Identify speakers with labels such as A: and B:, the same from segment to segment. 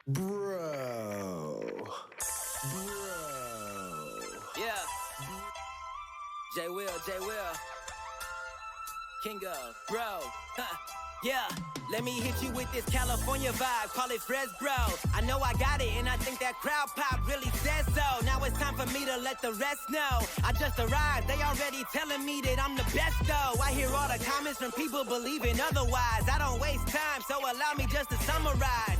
A: Bro.
B: Yeah. J Will. King of, bro. Yeah. Let me hit you with this California vibe, call it fresh, bro. I know I got it, and I think that crowd pop really says so. Now it's time for me to let the rest know. I just arrived, they already telling me that I'm the best, though. I hear all the comments from people believing otherwise. I don't waste time, so allow me just to summarize.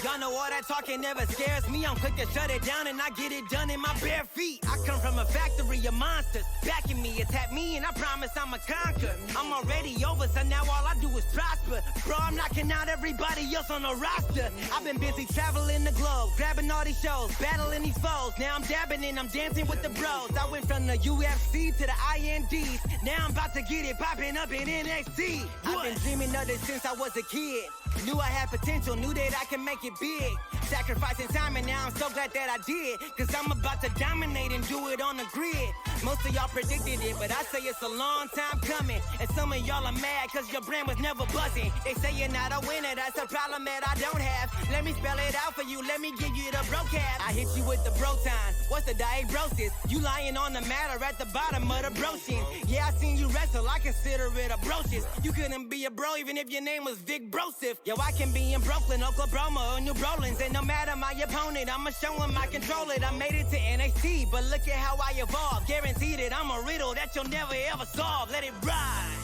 B: Y'all know all that talking never scares me. I'm quick to shut it down, and I get it done in my bare feet. I come from a factory of monsters backing me. Attack me, and I promise I'ma conquer. I'm already over, so now all I do is prosper. Bro, I'm knocking out everybody else on the roster. I've been busy traveling the globe, grabbing all these shows, battling these foes. Now I'm dabbing and I'm dancing with the bros. I went from the UFC to the INDs. Now I'm about to get it popping up in NXT. I've been dreaming of this since I was a kid. Knew I had potential, knew that I can make it big. Sacrificing time, and now I'm so glad that I did. Cause I'm about to dominate and do it on the grid. Most of y'all predicted it, but I say it's a long time coming. And some of y'all are mad cause your brand was never buzzing. They say you're not a winner, that's a problem that I don't have. Let me spell it out for you, let me give you the bro cap. I hit you with the bro time, what's the diagnosis? You lying on the mat or at the bottom of the brochin'. Yeah, I seen you wrestle, I consider it a broches. You couldn't be a bro even if your name was Vic Broseph. Yo, I can be in Brooklyn, Oklahoma, or New Orleans. And no matter my opponent, I'ma show him I control it. I made it to NXT, but look at how I evolved. Guarantee that I'm a riddle that you'll never ever solve. Let it ride.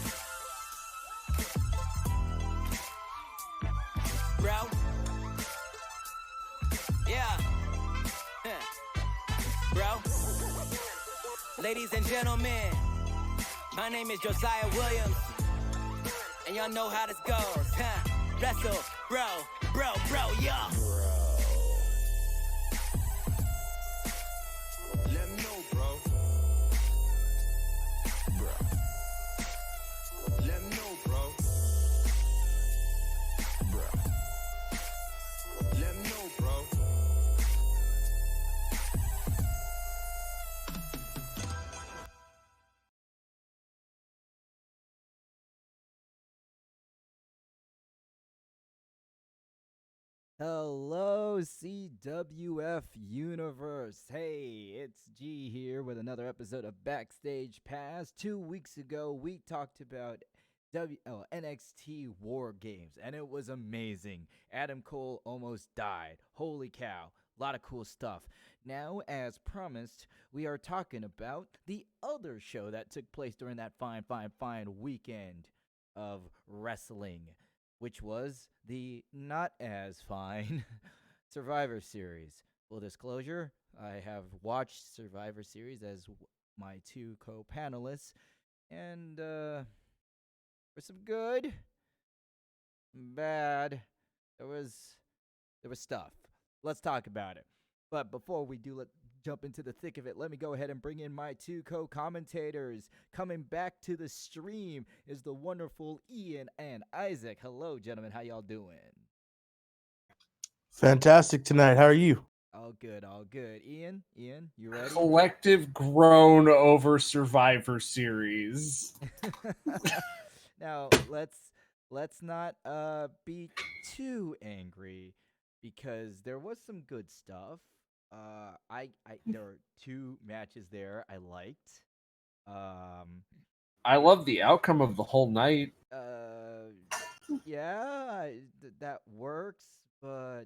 B: Bro. Yeah. Bro. Ladies and gentlemen, my name is Josiah Williams. And y'all know how this goes. Wrestle, bro, yeah.
A: Let me know, bro. Let me know, bro. Let me know, bro.
C: Hello, CWF Universe. Hey, it's G here with another episode of Backstage Pass. 2 weeks ago, we talked about NXT War Games, and it was amazing. Adam Cole almost died. Holy cow. A lot of cool stuff. Now, as promised, we are talking about the other show that took place during that fine weekend of wrestling, which was the not as fine Survivor Series. Full disclosure, I have watched Survivor Series as my two co-panelists, and there's some good, bad. There was stuff. Let's talk about it. But before we do, let's jump into the thick of it. Let me go ahead and bring in my two co-commentators. Coming back to the stream is the wonderful Ian and Isaac. Hello, gentlemen. How y'all doing?
D: Fantastic tonight. How are you?
C: All good, all good. Ian, you ready?
E: Collective groan over Survivor Series.
C: Now, let's not be too angry because there was some good stuff. There were two matches there I liked.
E: I love the outcome of the whole night.
C: Yeah, that works, but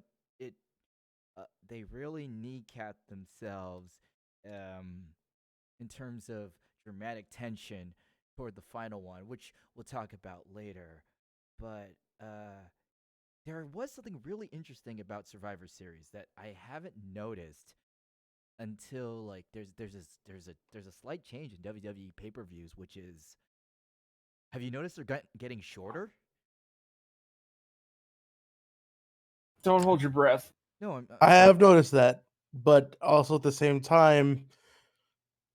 C: they really kneecapped themselves in terms of dramatic tension toward the final one, which we'll talk about later. But there was something really interesting about Survivor Series that I haven't noticed until like there's a slight change in WWE pay-per-views, which is, have you noticed they're getting shorter?
E: Don't hold your breath.
C: No,
D: I have noticed that, but also at the same time,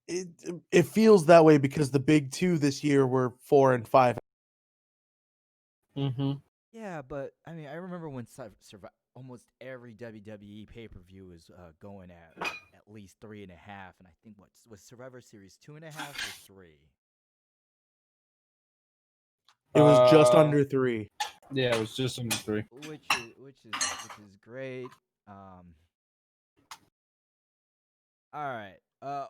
D: it feels that way because the big two this year were 4 and 5.
E: Mm-hmm.
C: Yeah, but I mean, I remember when almost every WWE pay-per-view was going at least 3.5, and I think was Survivor Series 2.5 or 3?
D: It was just under 3.
E: Yeah, it was just under 3.
C: Which is great. Um. All right.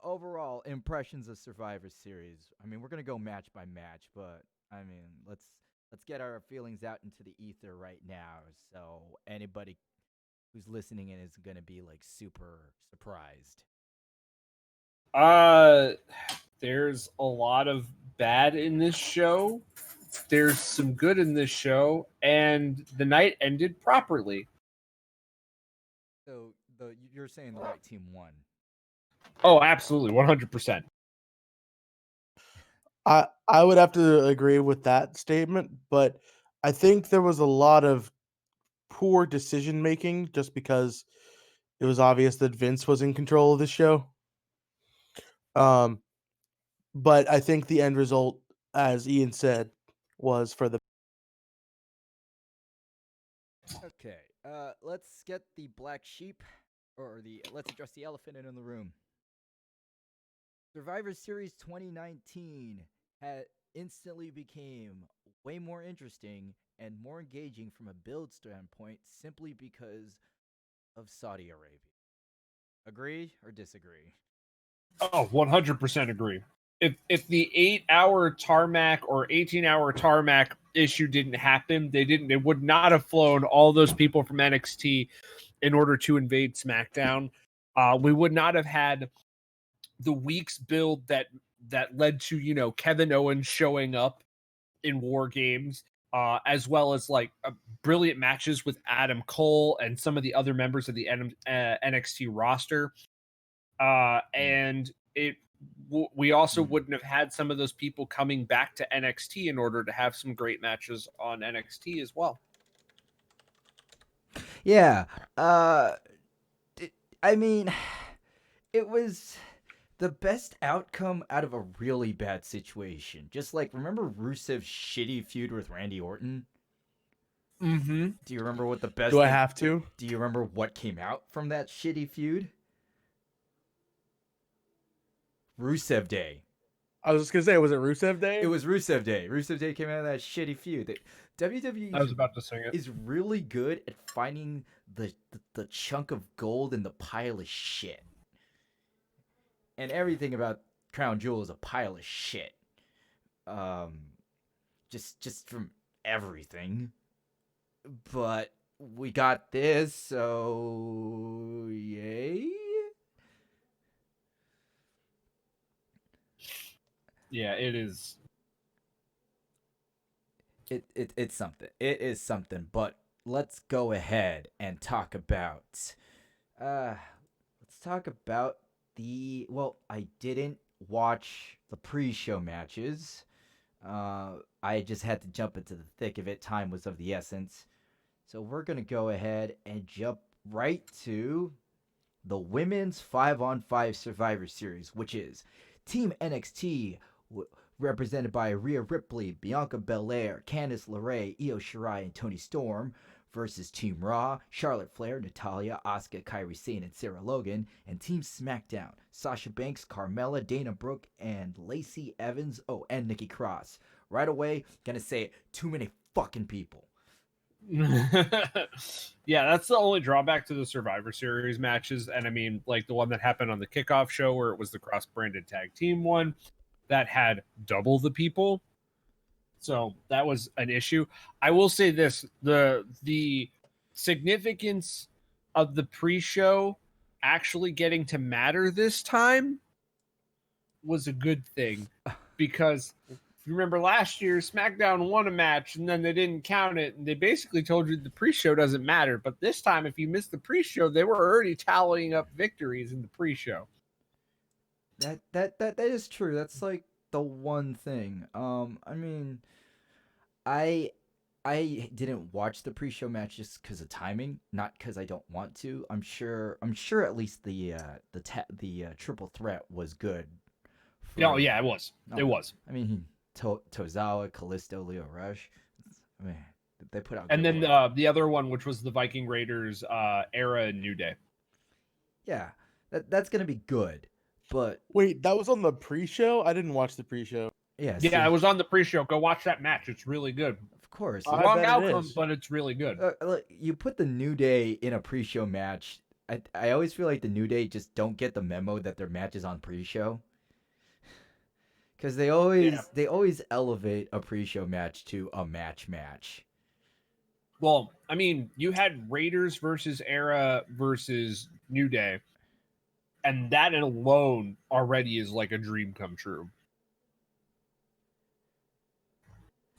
C: Overall impressions of Survivor Series. I mean, we're gonna go match by match, but I mean, let's get our feelings out into the ether right now. So anybody who's listening in is gonna be like super surprised.
E: There's a lot of bad in this show. There's some good in this show, and the night ended properly.
C: So you're saying the right team won.
E: Oh, absolutely, 100%.
D: I would have to agree with that statement, but I think there was a lot of poor decision making just because it was obvious that Vince was in control of the show. Um, but I think the end result, as Ian said, was for the
C: Okay. Let's get the black sheep, or let's address the elephant in the room. Survivor Series 2019 had instantly became way more interesting and more engaging from a build standpoint simply because of Saudi Arabia. Agree or disagree?
E: Oh, 100% agree. If the 8-hour tarmac or 18-hour tarmac issue didn't happen, they would not have flown all those people from NXT in order to invade SmackDown. We would not have had the weeks build that led to Kevin Owens showing up in War Games, as well as like brilliant matches with Adam Cole and some of the other members of the NXT roster. And we also wouldn't have had some of those people coming back to NXT in order to have some great matches on NXT as well.
C: Yeah. I mean, it was the best outcome out of a really bad situation. Just like, remember Rusev's shitty feud with Randy Orton?
E: Mm-hmm.
C: Do you remember what the best?
D: Do I have to?
C: Do you remember what came out from that shitty feud? Rusev Day.
D: I was just gonna say, was it Rusev Day?
C: It was Rusev Day. Rusev Day came out of that shitty feud. WWE
E: I was about to sing it.
C: is really good at finding the chunk of gold in the pile of shit. And everything about Crown Jewel is a pile of shit. Just from everything. But we got this, so yay.
E: Yeah, it is.
C: It's something. It is something. But let's go ahead and talk about. Let's talk about the. Well, I didn't watch the pre-show matches. I just had to jump into the thick of it. Time was of the essence. So we're gonna go ahead and jump right to the women's 5-on-5 Survivor Series, which is Team NXT, represented by Rhea Ripley, Bianca Belair, Candice LeRae, Io Shirai, and Toni Storm, versus Team Raw, Charlotte Flair, Natalya, Asuka, Kairi Sane, and Sarah Logan, and Team SmackDown, Sasha Banks, Carmella, Dana Brooke, and Lacey Evans, and Nikki Cross. Right away, gonna say it, too many fucking people.
E: Yeah, that's the only drawback to the Survivor Series matches. And I mean, like the one that happened on the kickoff show where it was the cross-branded tag team one that had double the people. So that was an issue. I will say this, the significance of the pre-show actually getting to matter this time was a good thing, because if you remember last year, SmackDown won a match and then they didn't count it, and they basically told you the pre-show doesn't matter. But this time, if you missed the pre-show, they were already tallying up victories in the pre-show.
C: That is true. That's like the one thing. I mean, I didn't watch the pre-show match just because of timing, not because I don't want to. I'm sure at least the triple threat was good.
E: Oh yeah, it was.
C: No,
E: it was.
C: I mean, Tozawa, Kalisto, Leo Rush. I mean, they put out.
E: And then
C: work.
E: the other one, which was the Viking Raiders era and New Day.
C: Yeah, that's gonna be good. But
D: wait, that was on the pre-show? I didn't watch the pre-show.
C: Yeah,
E: yeah, it was on the pre-show. Go watch that match. It's really good.
C: course.
D: I
E: Wrong
D: bet it
E: outcome,
D: is.
E: but it's really good.
C: Look, you put the New Day in a pre-show match. I always feel like the New Day just don't get the memo that their match is on pre-show. Because they always elevate a pre-show match to a match.
E: Well, I mean, you had Raiders versus Era versus New Day, and that alone already is like a dream come true.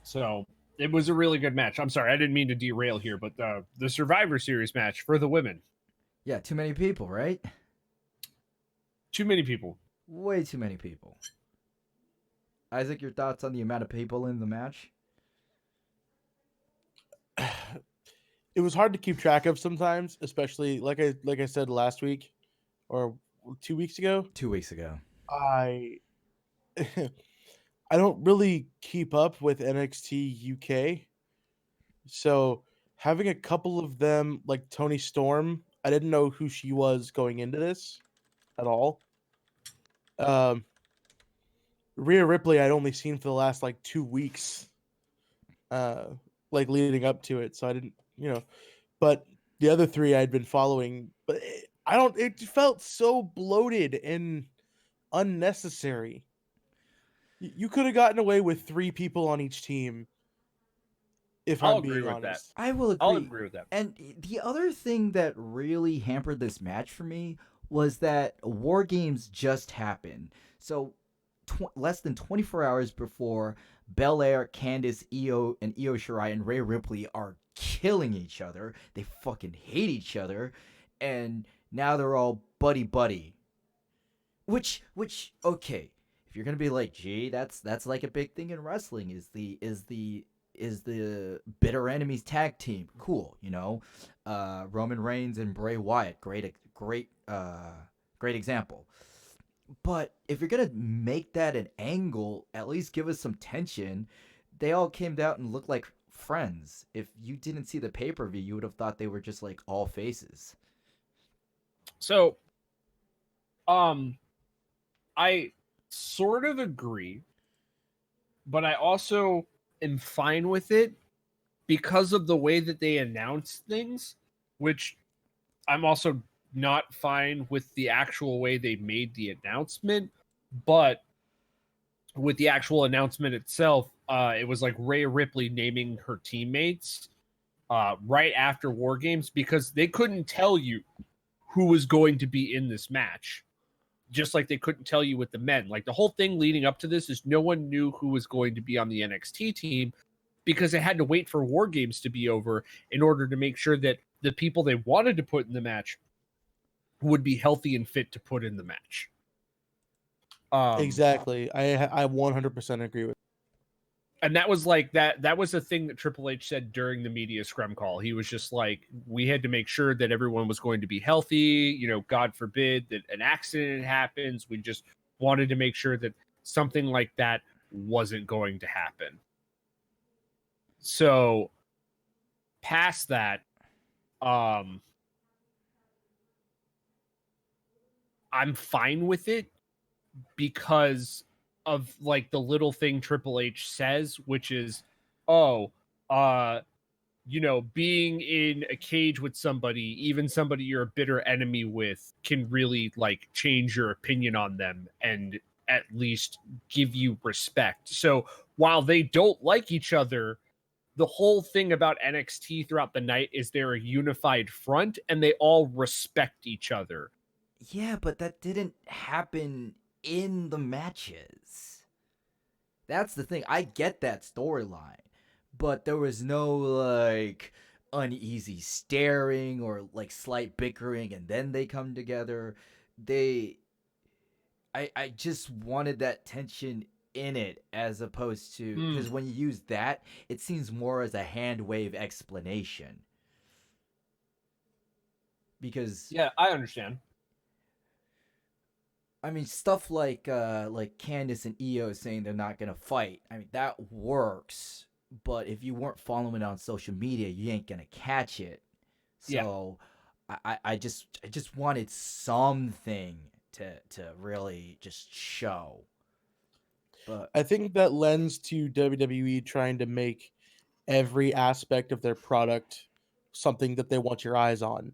E: So it was a really good match. I'm sorry, I didn't mean to derail here, but the Survivor Series match for the women,
C: Yeah, too many people, right?
E: too many people.
C: Way too many people. Isaac, your thoughts on the amount of people in the match?
D: It was hard to keep track of sometimes, especially like I said last week or 2 weeks ago.
C: 2 weeks ago.
D: I I don't really keep up with NXT UK. So having a couple of them like Tony Storm, I didn't know who she was going into this at all. Rhea Ripley I'd only seen for the last like 2 weeks. Like leading up to it, so I didn't, but the other three I'd been following, but it felt so bloated and unnecessary. You could have gotten away with 3 people on each team, if
E: I'll
D: I'm
E: agree
D: being
E: with that.
D: honest.
C: I will agree.
E: I'll agree with that.
C: And the other thing that really hampered this match for me was that War Games just happened. So less than 24 hours before, Belair, Candice, Io, and Io Shirai and Rhea Ripley are killing each other. They fucking hate each other. And now they're all buddy. Which okay, if you're gonna be like, gee, that's like a big thing in wrestling, is the bitter enemies tag team. Cool, Roman Reigns and Bray Wyatt, great example. But if you're gonna make that an angle, at least give us some tension. They all came out and looked like friends. If you didn't see the pay-per-view, you would have thought they were just like all faces.
E: So, I sort of agree, but I also am fine with it because of the way that they announce things, which I'm also not fine with the actual way they made the announcement, but with the actual announcement itself, it was like Rhea Ripley naming her teammates right after War Games because they couldn't tell you who was going to be in this match. Just like they couldn't tell you with the men. Like the whole thing leading up to this is no one knew who was going to be on the NXT team because they had to wait for War Games to be over in order to make sure that the people they wanted to put in the match would be healthy and fit to put in the match.
D: Exactly. I 100% agree with.
E: And that was like that was the thing that Triple H said during the media scrum call. He was just like, we had to make sure that everyone was going to be healthy. God forbid that an accident happens. We just wanted to make sure that something like that wasn't going to happen. So past that, I'm fine with it because of like the little thing Triple H says, which is, being in a cage with somebody, even somebody you're a bitter enemy with, can really like change your opinion on them and at least give you respect. So while they don't like each other, the whole thing about NXT throughout the night is they're a unified front and they all respect each other.
C: Yeah, but that didn't happen in the matches. That's the thing. I get that storyline, but there was no like uneasy staring or like slight bickering and then they come together. I just wanted that tension in it as opposed to, because when you use that, it seems more as a hand wave explanation. Because
E: Yeah, I understand.
C: I mean, stuff like Candice and Io saying they're not gonna fight. I mean, that works. But if you weren't following it on social media, you ain't gonna catch it. So, I just wanted something to really just show. But
D: I think that lends to WWE trying to make every aspect of their product something that they want your eyes on.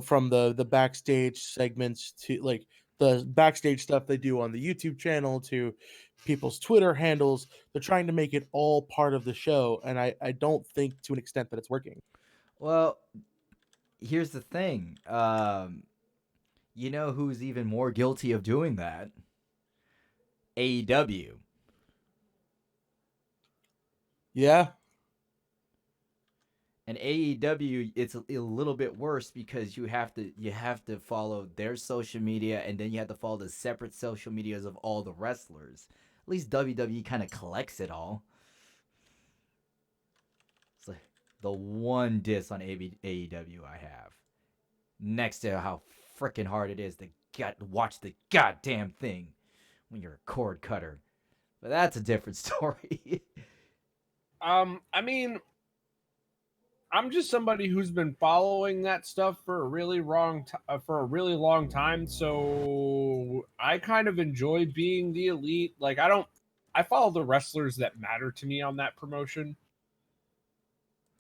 D: From the backstage segments to like the backstage stuff they do on the YouTube channel to people's Twitter handles. They're trying to make it all part of the show, and I don't think to an extent that it's working.
C: Well, here's the thing. You know who's even more guilty of doing that? AEW.
D: Yeah.
C: And AEW, it's a little bit worse because you have to follow their social media, and then you have to follow the separate social medias of all the wrestlers. At least WWE kind of collects it all. It's like the one diss on AEW I have, next to how freaking hard it is to watch the goddamn thing when you're a cord cutter. But that's a different story.
E: I mean, I'm just somebody who's been following that stuff for a really long time. So I kind of enjoy being the elite. Like I follow the wrestlers that matter to me on that promotion.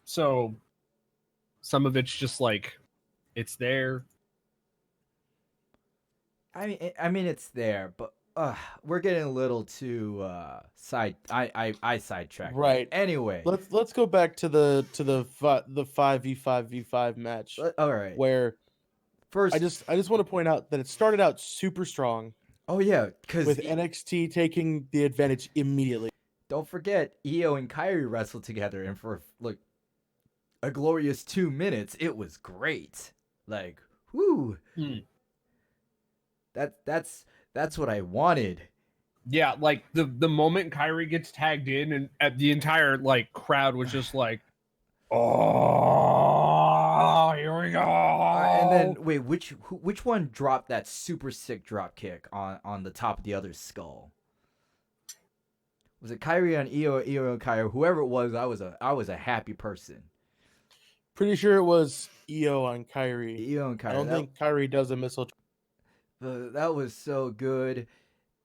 E: So some of it's just like it's there.
C: I mean, it's there, but we're getting a little too I sidetracked.
D: Right.
C: Anyway,
D: Let's go back to the 5v5v5 match.
C: all right.
D: Where
C: First,
D: I just want to point out that it started out super strong.
C: Oh yeah, because
D: with NXT taking the advantage immediately.
C: Don't forget, Io and Kyrie wrestled together, and for like a glorious 2 minutes, it was great. Like, whoo. That's what I wanted.
E: Yeah, like the moment Kyrie gets tagged in, and the entire like crowd was just like, "Oh, here we go!"
C: And then wait, which one dropped that super sick drop kick on the top of the other's skull? Was it Kyrie on Io and Kyrie? Whoever it was, I was a happy person.
D: Pretty sure it was Io on Kyrie.
C: Io and Kyrie.
D: I don't think Kyrie does a missile.
C: That was so good.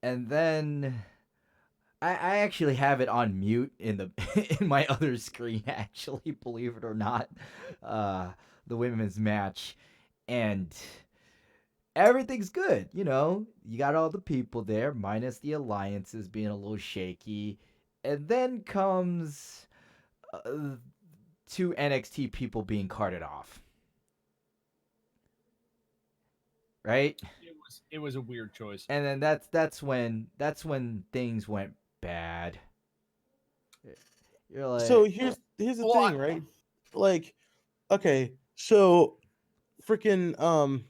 C: And then I actually have it on mute in my other screen, actually, believe it or not. The women's match. And everything's good, you got all the people there, minus the alliances being a little shaky. And then comes 2 NXT people being carted off. Right?
E: It was a weird choice.
C: And then that's when things went bad. You're like,
D: so here's the thing, right? Like, okay, so freaking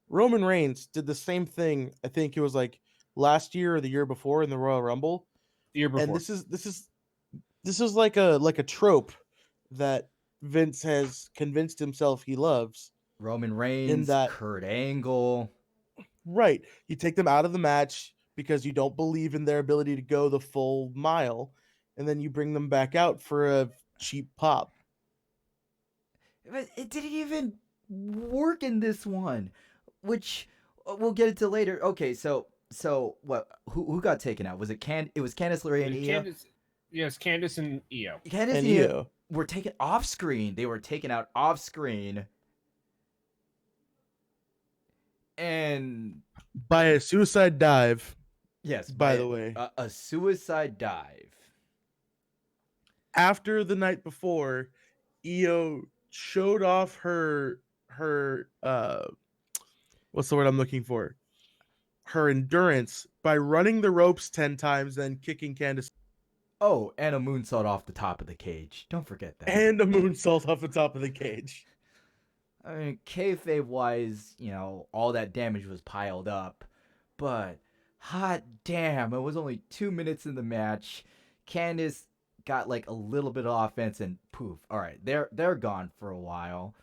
D: Roman Reigns did the same thing. I think it was like last year or the year before in the Royal Rumble.
E: The year before.
D: And this is like a trope that Vince has convinced himself he loves.
C: Roman Reigns, Kurt Angle.
D: Right. You take them out of the match because you don't believe in their ability to go the full mile, and then you bring them back out for a cheap pop.
C: But it didn't even work in this one, which we'll get into later. Okay, so what? Who got taken out? Was it It was Candice LeRae and Io?
E: Yes, Candice and Io.
C: Candice and Io were taken off screen. They were taken out off screen. And
D: by a suicide dive.
C: Yes,
D: by the way.
C: A suicide dive.
D: After the night before, Io showed off her what's the word I'm looking for? Her endurance by running the ropes 10 times, then kicking Candice.
C: Oh, and a moonsault off the top of the cage. Don't forget that.
D: And a moonsault off the top of the cage.
C: I mean, kayfabe wise, all that damage was piled up, but hot damn, it was only 2 minutes in the match. Candice got like a little bit of offense, and poof. All right, they're gone for a while,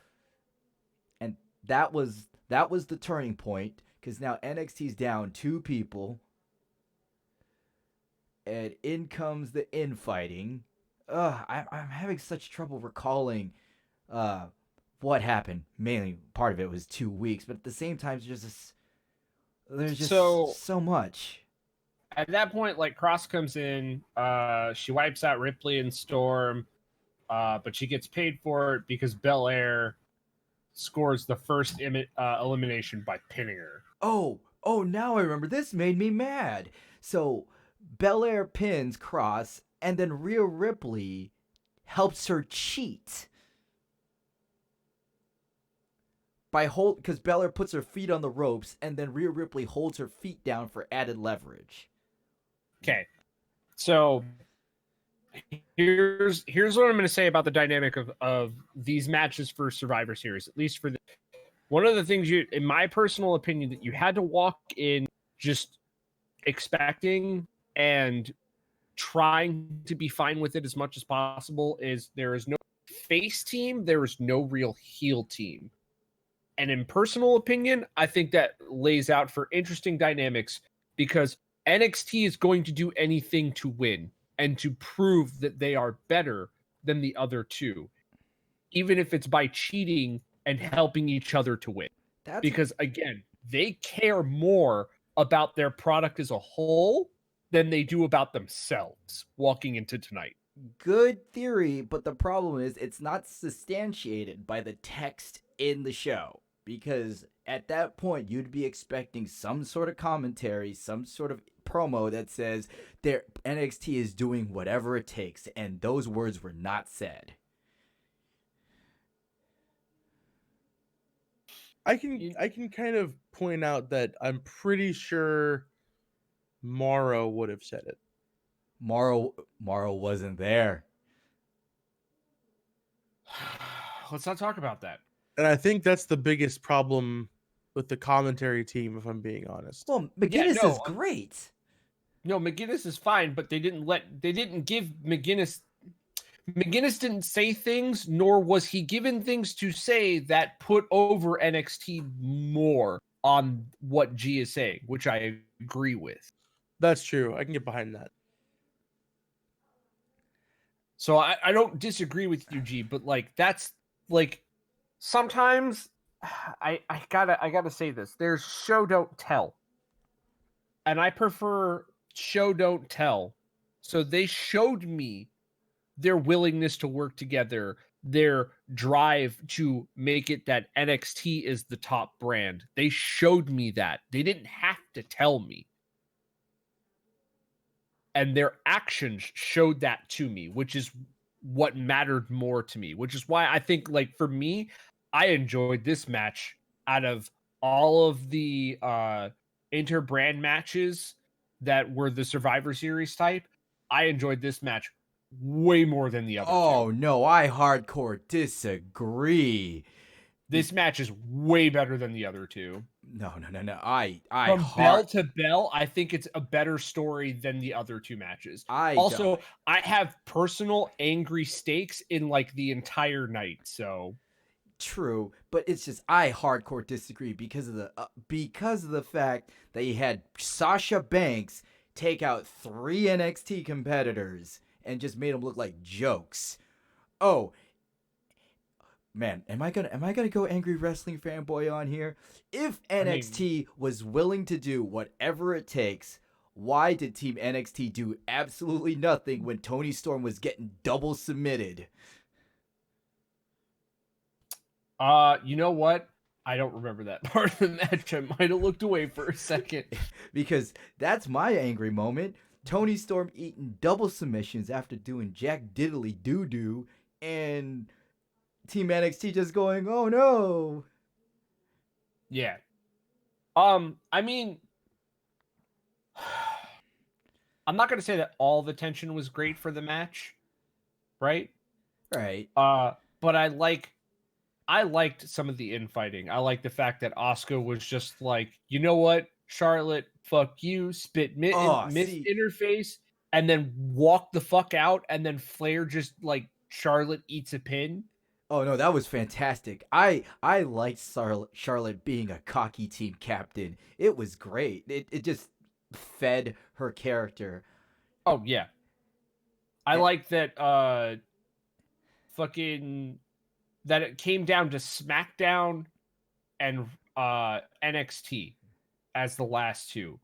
C: and that was the turning point, because now NXT's down 2 people, and in comes the infighting. I'm having such trouble recalling what happened. Mainly part of it was 2 weeks, but at the same time there's just so much.
E: at that point, like Cross comes in, she wipes out Ripley and Storm, but she gets paid for it because Belair scores the first elimination by pinning her.
C: Oh, now I remember. This made me mad. So Belair pins Cross, and then Rhea Ripley helps her cheat by because Belair puts her feet on the ropes, and then Rhea Ripley holds her feet down for added leverage.
E: Okay, so here's what I'm going to say about the dynamic of these matches for Survivor Series. At least for one of the things in my personal opinion, that you had to walk in just expecting and trying to be fine with it as much as possible is there is no face team, there is no real heel team. And in personal opinion, I think that lays out for interesting dynamics because NXT is going to do anything to win and to prove that they are better than the other two, even if it's by cheating and helping each other to win. Because again, they care more about their product as a whole than they do about themselves walking into tonight.
C: Good theory, but the problem is it's not substantiated by the text in the show. Because at that point, you'd be expecting some sort of commentary, some sort of promo that says their NXT is doing whatever it takes, and those words were not said.
D: I can kind of point out that I'm pretty sure Morrow would have said it.
C: Morrow wasn't there.
E: Let's not talk about that.
D: And I think that's the biggest problem with the commentary team, if I'm being honest.
C: Well, McGinnis is great.
E: No, McGinnis is fine, but they didn't give McGinnis didn't say things, nor was he given things to say that put over NXT more on what G is saying, which I agree with.
D: That's true. I can get behind that.
E: So I don't disagree with you, G, but like that's like sometimes I gotta say this. There's show don't tell. And I prefer show don't tell. So they showed me their willingness to work together, their drive to make it that NXT is the top brand. They showed me that. They didn't have to tell me. And their actions showed that to me, which is what mattered more to me, which is why I think, like, for me, I enjoyed this match out of all of the inter-brand matches that were the Survivor Series type. I enjoyed this match way more than the other two.
C: Oh, no, I hardcore disagree.
E: This match is way better than the other two.
C: No.
E: From bell to bell, I think it's a better story than the other two matches. I have personal angry stakes in like the entire night. So
C: true, but it's just I hardcore disagree because of the fact that you had Sasha Banks take out 3 NXT competitors and just made them look like jokes. Oh. Man, am I gonna go angry wrestling fanboy on here? If NXT was willing to do whatever it takes, why did Team NXT do absolutely nothing when Toni Storm was getting double submitted?
E: You know what? I don't remember that part of the match. I might have looked away for a second.
C: Because that's my angry moment. Toni Storm eating double submissions after doing Jack Diddley doo-doo, and Team NXT just going, oh no.
E: Yeah. I mean, I'm not going to say that all the tension was great for the match, right?
C: Right.
E: But I liked some of the infighting. I like the fact that Asuka was just like, you know what, Charlotte, fuck you, spit missed interface, and then walk the fuck out, and then Flair just like Charlotte eats a pin.
C: Oh no, that was fantastic. I liked Charlotte being a cocky team captain. It was great. It just fed her character.
E: Oh yeah. I like that that it came down to SmackDown and NXT as the last two.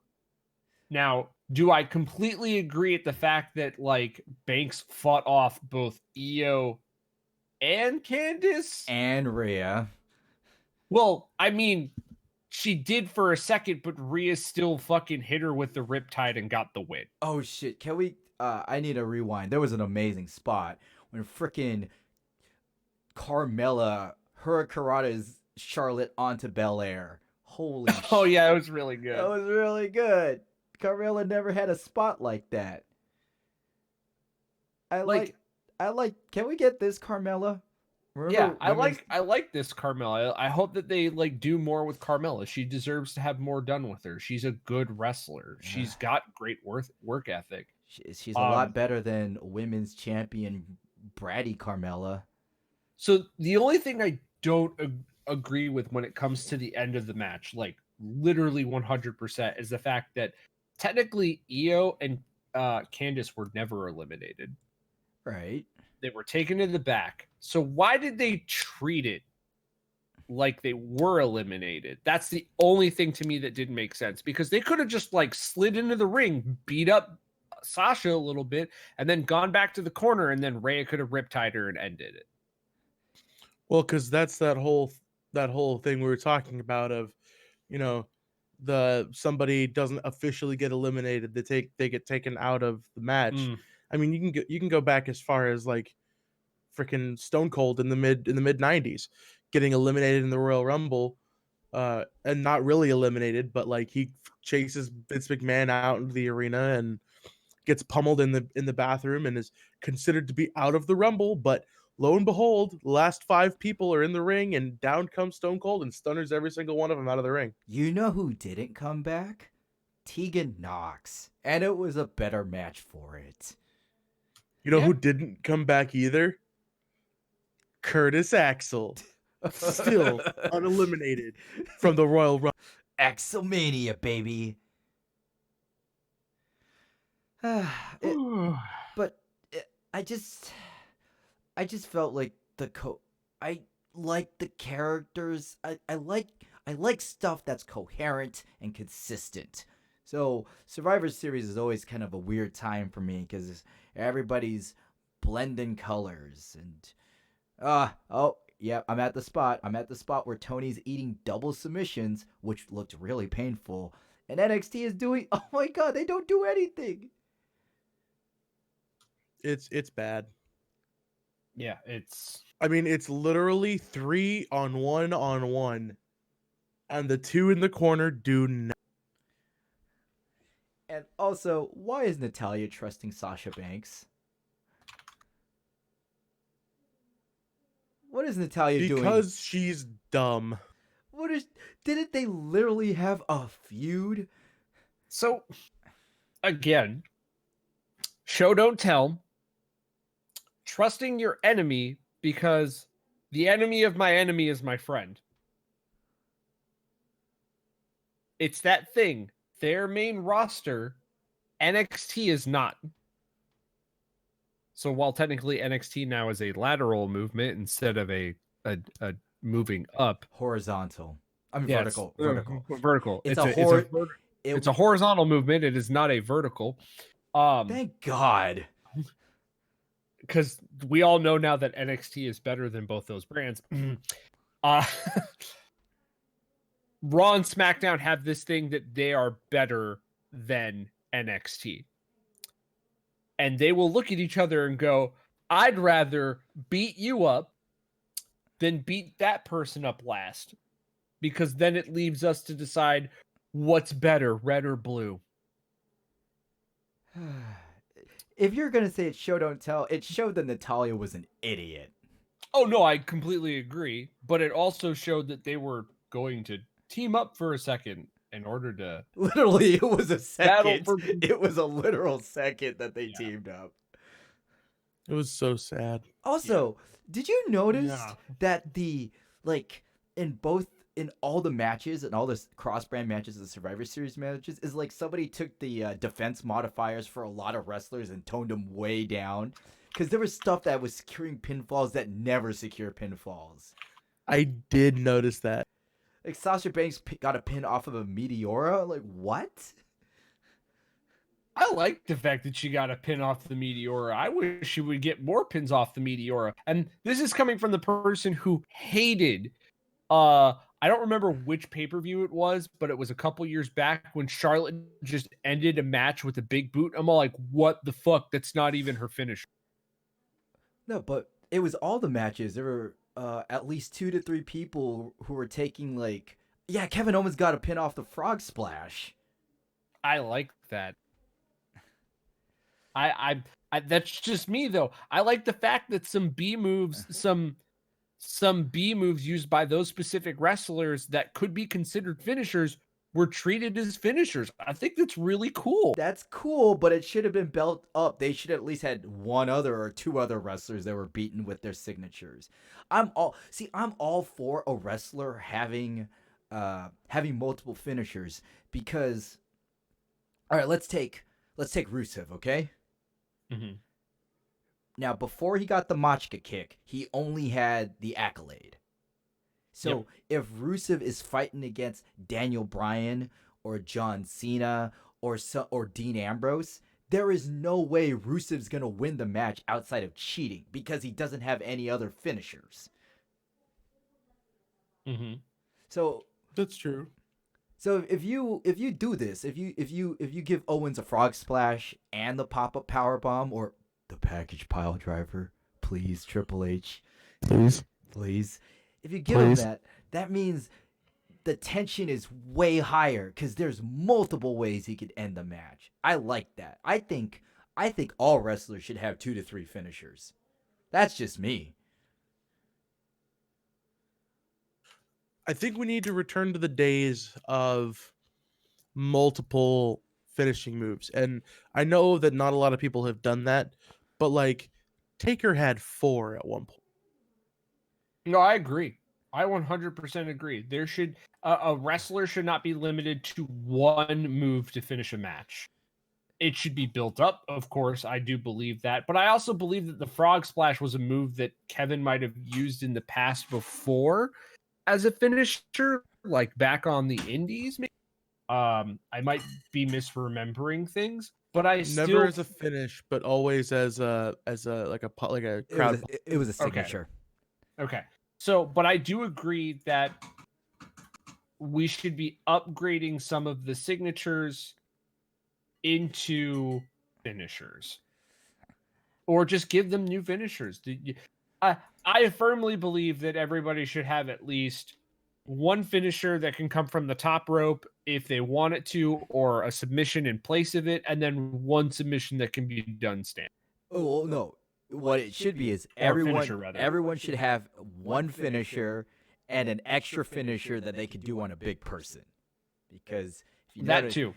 E: Now, do I completely agree at the fact that like Banks fought off both Io and Candice?
C: And Rhea.
E: Well, I mean, she did for a second, but Rhea still fucking hit her with the Riptide and got the win.
C: Oh shit! Can we? I need a rewind. There was an amazing spot when freaking Carmella hurricanrana's Charlotte onto Belair. Holy shit!
E: Oh yeah, it was really good.
C: That was really good. Carmella never had a spot like that. I like. Can we get this Carmella? Remember,
E: I like this Carmella. I hope that they like do more with Carmella. She deserves to have more done with her. She's a good wrestler. She's got great work ethic.
C: She's a lot better than women's champion bratty Carmella.
E: So the only thing I don't agree with when it comes to the end of the match, like literally 100%, is the fact that technically Io and Candice were never eliminated.
C: Right.
E: They were taken to the back. So why did they treat it like they were eliminated? That's the only thing to me that didn't make sense, because they could have just like slid into the ring, beat up Sasha a little bit, and then gone back to the corner, and then Rhea could have riptied her and ended it.
D: Well, because that's that whole thing we were talking about of, you know, somebody doesn't officially get eliminated, they get taken out of the match. I mean, you can go back as far as like freaking Stone Cold in the mid 90s, getting eliminated in the Royal Rumble, and not really eliminated, but like he chases Vince McMahon out into the arena and gets pummeled in the bathroom and is considered to be out of the Rumble, but lo and behold, the last 5 people are in the ring, and down comes Stone Cold and stunners every single one of them out of the ring.
C: You know who didn't come back? Tegan Nox. And it was a better match for it.
D: You know who didn't come back either? Curtis Axel. Still uneliminated from the Royal Rumble.
C: Axelmania, baby. I just felt like I like the characters. I like stuff that's coherent and consistent. So Survivor Series is always kind of a weird time for me because everybody's blending colors and yeah, I'm at the spot where Tony's eating double submissions, which looked really painful, and NXT is doing, oh my god, they don't do anything.
D: It's bad.
E: Yeah,
D: I mean, it's literally 3 on 1 on 1, and the 2 in the corner do nothing.
C: And also, why is Natalya trusting Sasha Banks? What is Natalya doing?
D: Because she's dumb.
C: Didn't they literally have a feud?
E: So, again, show don't tell. Trusting your enemy because the enemy of my enemy is my friend. It's that thing. Their main roster, NXT is not. So while technically NXT now is a lateral movement instead of a moving up.
C: Horizontal. I mean, vertical.
E: Vertical. It's a horizontal movement. It is not a vertical.
C: Thank God.
E: Because we all know now that NXT is better than both those brands. Raw and SmackDown have this thing that they are better than NXT. And they will look at each other and go, I'd rather beat you up than beat that person up last. Because then it leaves us to decide what's better, red or blue.
C: If you're going to say it's show don't tell, it showed that Natalya was an idiot.
E: Oh, no, I completely agree. But it also showed that they were going to team up for a second in order to...
C: Literally, it was a second. It was a literal second that they teamed up.
D: It was so sad.
C: Also, did you notice that in all the matches and all the cross-brand matches, the Survivor Series matches, is like somebody took the defense modifiers for a lot of wrestlers and toned them way down? Because there was stuff that was securing pinfalls that never secure pinfalls.
D: I did notice that.
C: Like Sasha Banks got a pin off of a Meteora. Like, what?
E: I like the fact that she got a pin off the Meteora. I wish she would get more pins off the Meteora. And this is coming from the person who hated I don't remember which pay-per-view it was, but it was a couple years back when Charlotte just ended a match with a big boot. I'm all like, what the fuck? That's not even her finisher.
C: No, but it was all the matches. There were at least 2 to 3 people who were taking like, yeah, Kevin Owens got a pin off the frog splash.
E: I like that. I that's just me though. I like the fact that some B moves, some B moves used by those specific wrestlers that could be considered finishers were treated as finishers. I think that's really cool.
C: That's cool, but it should have been built up. They should have at least had 1 other or 2 other wrestlers that were beaten with their signatures. I'm all for a wrestler having multiple finishers because, all right, let's take Rusev, okay?
E: Mm-hmm.
C: Now, before he got the Machka kick, he only had the Accolade. So if Rusev is fighting against Daniel Bryan or John Cena or Dean Ambrose, there is no way Rusev's going to win the match outside of cheating because he doesn't have any other finishers.
E: Mm-hmm.
C: So
D: That's true.
C: So if you do this, if you give Owens a frog splash and the pop-up power bomb or the package pile driver, please, Triple H, please. If you give him that means the tension is way higher because there's multiple ways he could end the match. I like that. I think all wrestlers should have 2 to 3 finishers. That's just me.
D: I think we need to return to the days of multiple finishing moves. And I know that not a lot of people have done that, but like Taker had 4 at one point.
E: No, I agree. I 100% agree. There should a wrestler should not be limited to 1 move to finish a match. It should be built up, of course. I do believe that, but I also believe that the frog splash was a move that Kevin might have used in the past before as a finisher, like back on the Indies. Maybe. I might be misremembering things, but I
D: Never
E: still
D: as a finish, but always as a crowd.
C: It was a signature.
E: Okay. So, but I do agree that we should be upgrading some of the signatures into finishers, or just give them new finishers. I firmly believe that everybody should have at least 1 finisher that can come from the top rope if they want it to, or a submission in place of it, and then 1 submission that can be done stand.
C: Oh no. What it should be is everyone should have 1 finisher and an extra finisher that they could do on a big person. Because if you notice,
E: too.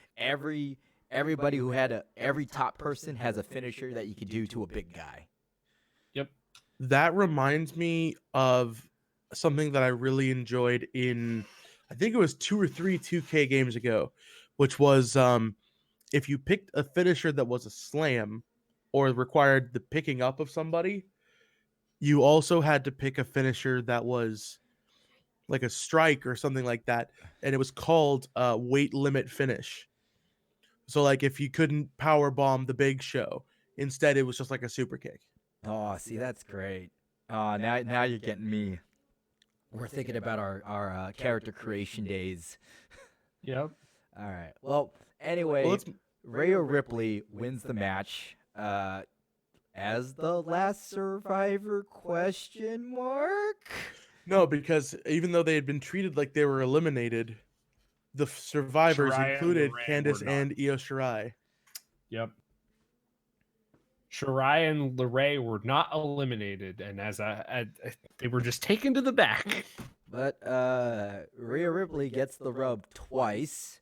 C: Everybody who had every top person has a finisher that you could do to a big guy.
E: Yep.
D: That reminds me of something that I really enjoyed in, I think it was 2 or 3 2K games ago, which was if you picked a finisher that was a slam or required the picking up of somebody, you also had to pick a finisher that was like a strike or something like that, and it was called weight limit finish. So like if you couldn't power bomb the Big Show, instead it was just like a super kick.
C: Oh, see, that's great. Now you're getting me. We're thinking about our character creation days.
E: Yep.
C: All right. Well, anyway, Rhea Ripley wins the match as the last survivor, question mark?
D: No, because even though they had been treated like they were eliminated, the survivors
E: Shirai and
D: included
E: Lorraine
D: Candice
E: were not.
D: and Io Shirai.
E: Yep. Shirai and Lorraine were not eliminated, and they were just taken to the back.
C: But Rhea Ripley gets the rub twice.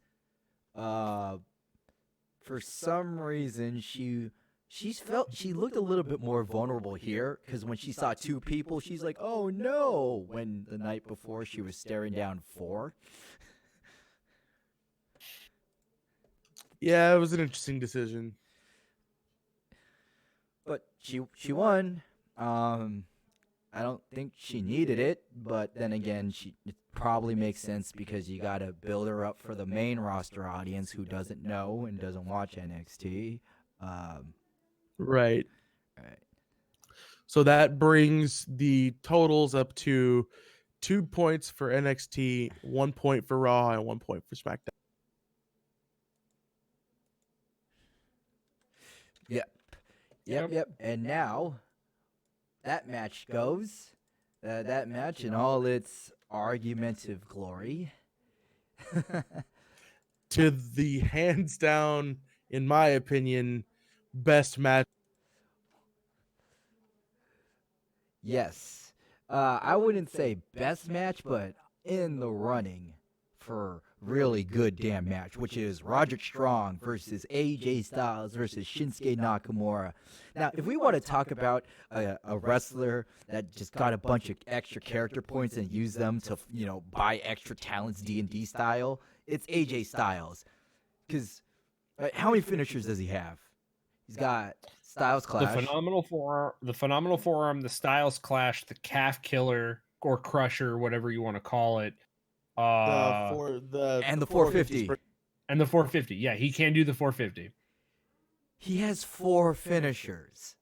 C: For some reason, she looked a little bit more vulnerable here because when she saw 2 people, she's like, "Oh no!" When the night before she was staring down 4.
D: Yeah, it was an interesting decision.
C: But she won. I I don't think she needed it, but then again, it probably makes sense because you got to build her up for the main roster audience who doesn't know and doesn't watch NXT.
D: Right.
C: Right.
D: So that brings the totals up to 2 points for NXT, 1 point for Raw, and 1 point for SmackDown.
C: Yep. And now that match goes. That match in all its argumentative glory.
D: To the hands down, in my opinion, best match.
C: Yes. I wouldn't say best match, but in the running for really good damn match, which is Roderick Strong versus AJ Styles versus Shinsuke Nakamura. Now, if we want to talk about a wrestler that just got a bunch of extra character points and use them to, buy extra talents D&D style, it's AJ Styles. Because how many finishers does he have? He's got Styles Clash.
E: The phenomenal forearm, the Styles Clash, the Calf Killer or Crusher, whatever you want to call it.
C: And the 450.
E: And the 450. Yeah, he can do the 450.
C: He has 4 finishers.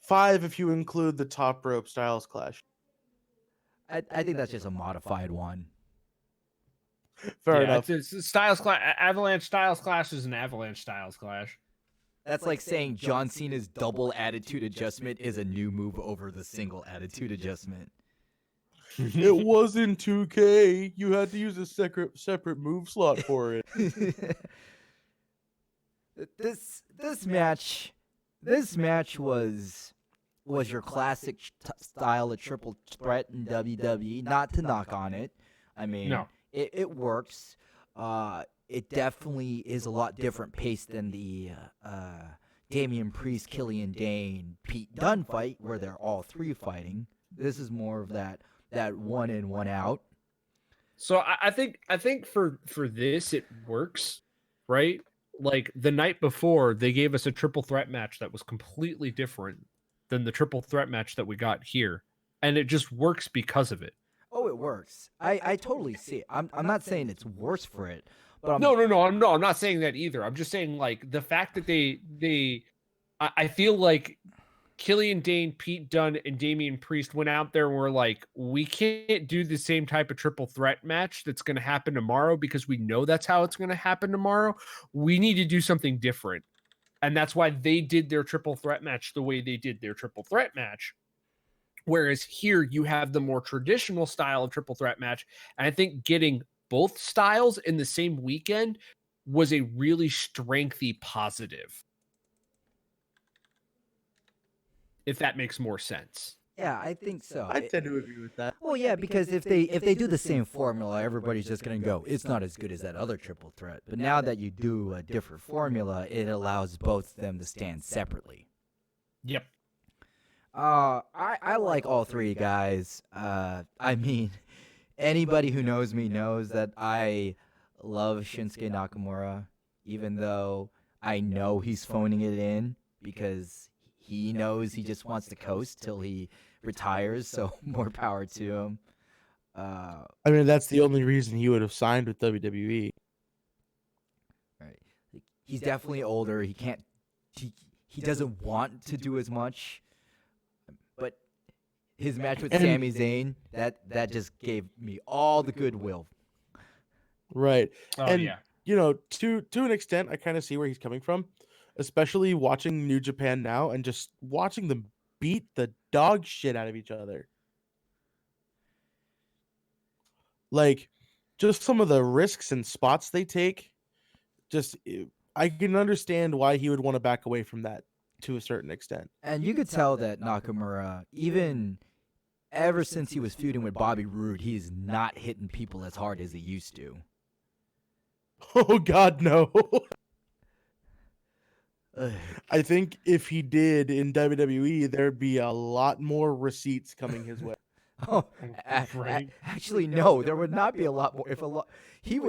D: 5 if you include the top rope Styles Clash.
C: I think that's just a modified one.
D: Fair enough.
E: It's Styles Clash. Avalanche Styles Clash is an Avalanche Styles Clash.
C: That's like saying John Cena's double attitude adjustment is a new move over the single attitude adjustment.
D: It wasn't 2K. You had to use a separate move slot for it.
C: This match was your classic style of triple threat in WWE. Not to knock on it. I mean,
E: no.
C: It works. It definitely is a lot different pace than the Damian Priest, Killian Dane, Pete Dunne fight where they're all 3 fighting. This is more of that one in, one out.
E: So I think for this it works, right? Like the night before they gave us a triple threat match that was completely different than the triple threat match that we got here, and it just works because of it.
C: Oh, it works. I totally see it. I'm not saying it's worse for it, but
E: No, I'm not saying that either. I'm just saying like the fact that I feel like Killian Dane, Pete Dunne, and Damian Priest went out there and were like, we can't do the same type of triple threat match that's going to happen tomorrow because we know that's how it's going to happen tomorrow. We need to do something different. And that's why they did their triple threat match the way they did their triple threat match. Whereas here you have the more traditional style of triple threat match. And I think getting both styles in the same weekend was a really strengthy positive. If that makes more sense.
C: Yeah, I think so.
D: I tend to agree with that.
C: Well, yeah, because if they do the same formula, everybody's just gonna go, it's not as good as that other triple threat. But now that you do a different formula, it allows both of them to stand separately.
E: Yep.
C: I like all 3 guys. I mean, anybody who knows me knows that I love Shinsuke Nakamura, even though I know he's phoning it in because he knows he just wants to coast till he retires, so more power to him.
D: I mean, that's the only reason he would have signed with WWE.
C: Right. He's definitely older. He can't. He doesn't want to do as much. But his match with Sami Zayn, that just gave me all the goodwill.
D: Right.
E: Oh,
D: and
E: yeah.
D: To an extent, I kind of see where he's coming from, especially watching New Japan now and just watching them beat the dog shit out of each other. Like, just some of the risks and spots they take, I can understand why he would want to back away from that to a certain extent.
C: And you could tell that Nakamura, even ever since he was feuding with Bobby Roode, he's not hitting people as hard as he used to.
D: Oh, God, no. I think if he did in WWE, there'd be a lot more receipts coming his way.
C: Oh,
E: Right.
C: actually, no, there would not be a lot more. He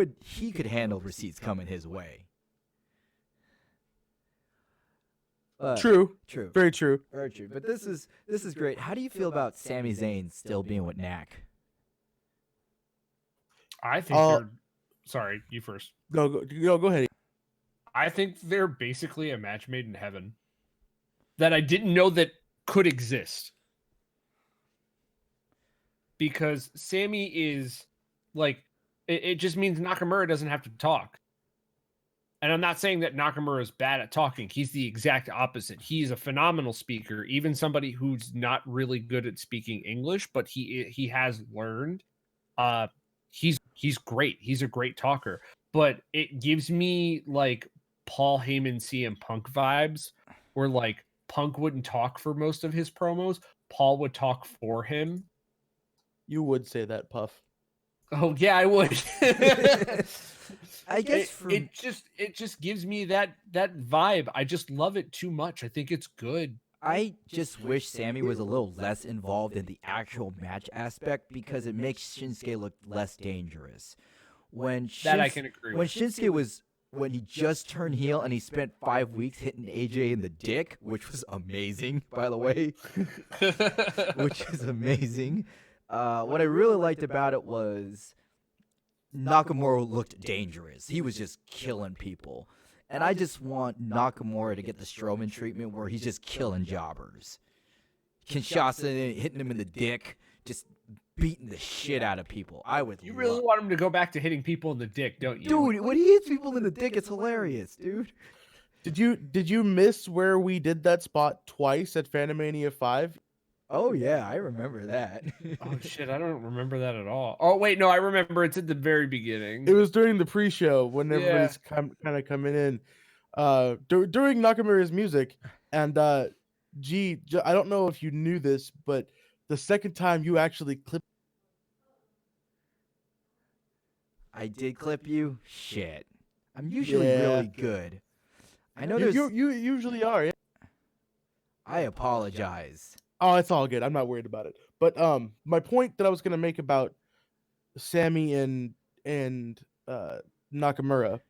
C: could handle receipts coming his way.
D: True.
C: True.
D: Very true.
C: Very true. But this is great. How do you feel about Sami Zayn still being with Knack?
E: I think they're. Sorry, you first.
D: Go ahead.
E: I think they're basically a match made in heaven that I didn't know that could exist. Because Sammy is like, it just means Nakamura doesn't have to talk. And I'm not saying that Nakamura is bad at talking. He's the exact opposite. He's a phenomenal speaker, even somebody who's not really good at speaking English, but he has learned. He's great. He's a great talker. But it gives me like Paul Heyman CM Punk vibes, where like Punk wouldn't talk for most of his promos. Paul would talk for him.
D: You would say that, Puff.
E: Oh yeah, I would.
C: I guess
E: it just gives me that vibe. I just love it too much. I think it's good.
C: I just wish Sammy was a little less involved in the actual match aspect because it makes Shinsuke look less dangerous.
E: That I can agree
C: when
E: with.
C: Shinsuke was when he just turned heel and he spent 5 weeks hitting AJ in the dick, which was amazing, by the way. Which is amazing. What I really liked about it was Nakamura looked dangerous. He was just killing people. And I just want Nakamura to get the Strowman treatment where he's just killing jobbers. Kinshasa hitting him in the dick, just beating the shit out of people. I would
E: You really want him to go back to hitting people in the dick, don't you?
C: Dude, when he hits people in the dick, it's hilarious, dude.
D: Did you miss where we did that spot twice at Fanimania 5?
C: Oh yeah, I remember that.
E: Oh shit, I don't remember that at all. Oh wait, no, I remember. It's at the very beginning.
D: It was during the pre-show when everybody's kind of coming in, during Nakamura's music. And I don't know if you knew this, but the second time you actually clipped,
C: I did clip you. Shit, I'm usually really good. I know there's.
D: you usually are. Yeah?
C: I apologize.
D: Oh, it's all good. I'm not worried about it. But my point that I was gonna make about Sammy and Nakamura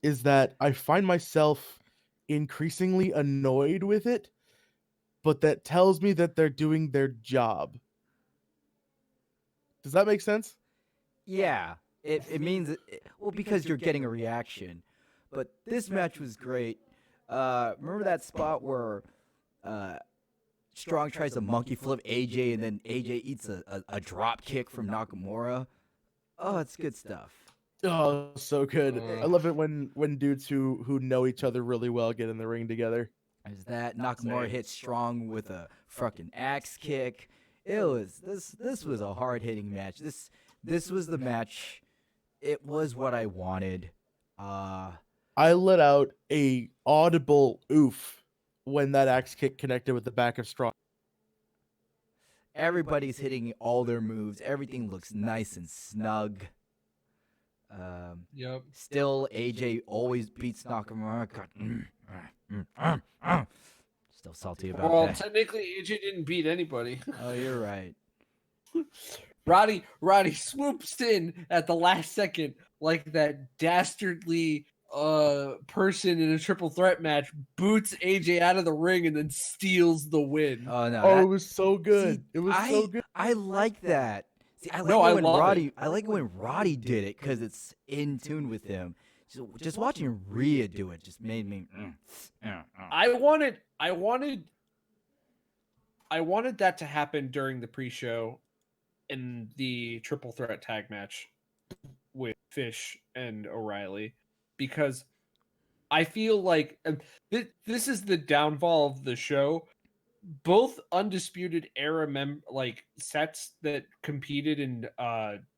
D: is that I find myself increasingly annoyed with it, but that tells me that they're doing their job. Does that make sense?
C: Yeah, it means well because you're getting a reaction. But this match was great. Remember that spot where Strong tries to monkey flip AJ and then AJ eats a drop kick from Nakamura? Oh, it's good stuff.
D: Oh, so good. I love it when dudes who know each other really well get in the ring together.
C: There's that. Nakamura hit Strong with a fucking axe kick. It was this was a hard hitting match. This was the match. It was what I wanted.
D: I let out a audible oof when that axe kick connected with the back of Strong.
C: Everybody's hitting all their moves. Everything looks nice and snug.
E: Yep.
C: Still, AJ always beats Nakamura. Still salty about
E: Well,
C: that.
E: technically, AJ didn't beat anybody.
C: Oh, you're right.
E: Roddy swoops in at the last second like that dastardly person in a triple threat match, boots AJ out of the ring and then steals the win.
C: Oh no!
D: Oh, it was so good. It was so good.
C: I like that. See, I like
E: No, I
C: it when
E: love
C: Roddy.
E: it.
C: I like it when Roddy did it because it's in tune with him. Just watching Rhea do it just made me.
E: I wanted that to happen during the pre-show in the triple threat tag match with Fish and O'Reilly, because I feel like this is the downfall of the show. Both Undisputed Era sets that competed in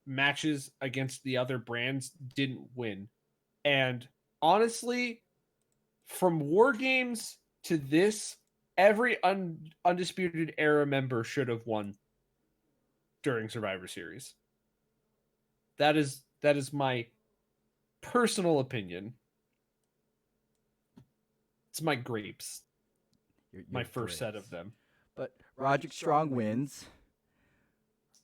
E: matches against the other brands didn't win. And honestly, from War Games to this, every Undisputed Era member should have won during Survivor Series. That is my personal opinion. It's my grapes. My first set of them.
C: But Roderick Strong wins.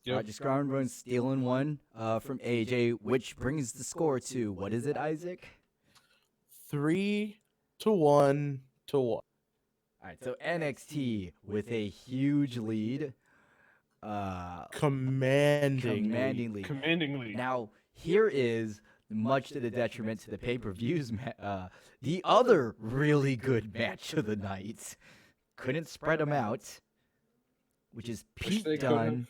E: Yep.
C: Roderick Strong wins, stealing one from AJ, which brings the score to what is it, Isaac?
D: 3-1 to 1.
C: All right, so NXT with a huge lead.
D: Commanding.
C: lead.
E: Commandingly.
C: Now, here is, much to the detriment to the pay-per-views, the other really good match of the night. Couldn't spread them out, which is Pete
E: they
C: Dunne.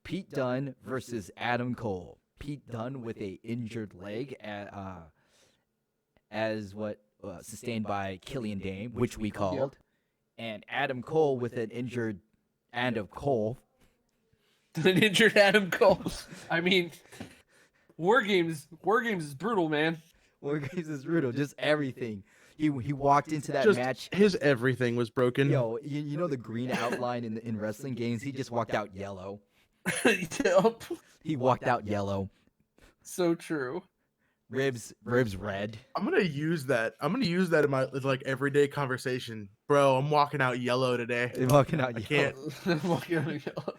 C: Pete Dunne versus Adam Cole. Pete Dunne with a injured leg, as what sustained by Killian Dane, which we called, and Adam Cole with an injured Adam Cole.
E: An injured Adam Cole. I mean, War Games is brutal, man.
C: War Games is brutal. Just everything. He walked into that
D: Just
C: match.
D: his everything was broken.
C: Yo, you know the green outline in wrestling games? He just walked out yellow.
E: Yep.
C: He walked out yellow.
E: So true.
C: Ribs red.
D: I'm gonna use that. I'm gonna use that in my like everyday conversation, bro. I'm walking out yellow today.
C: Walking out
D: I
C: yellow.
D: can't.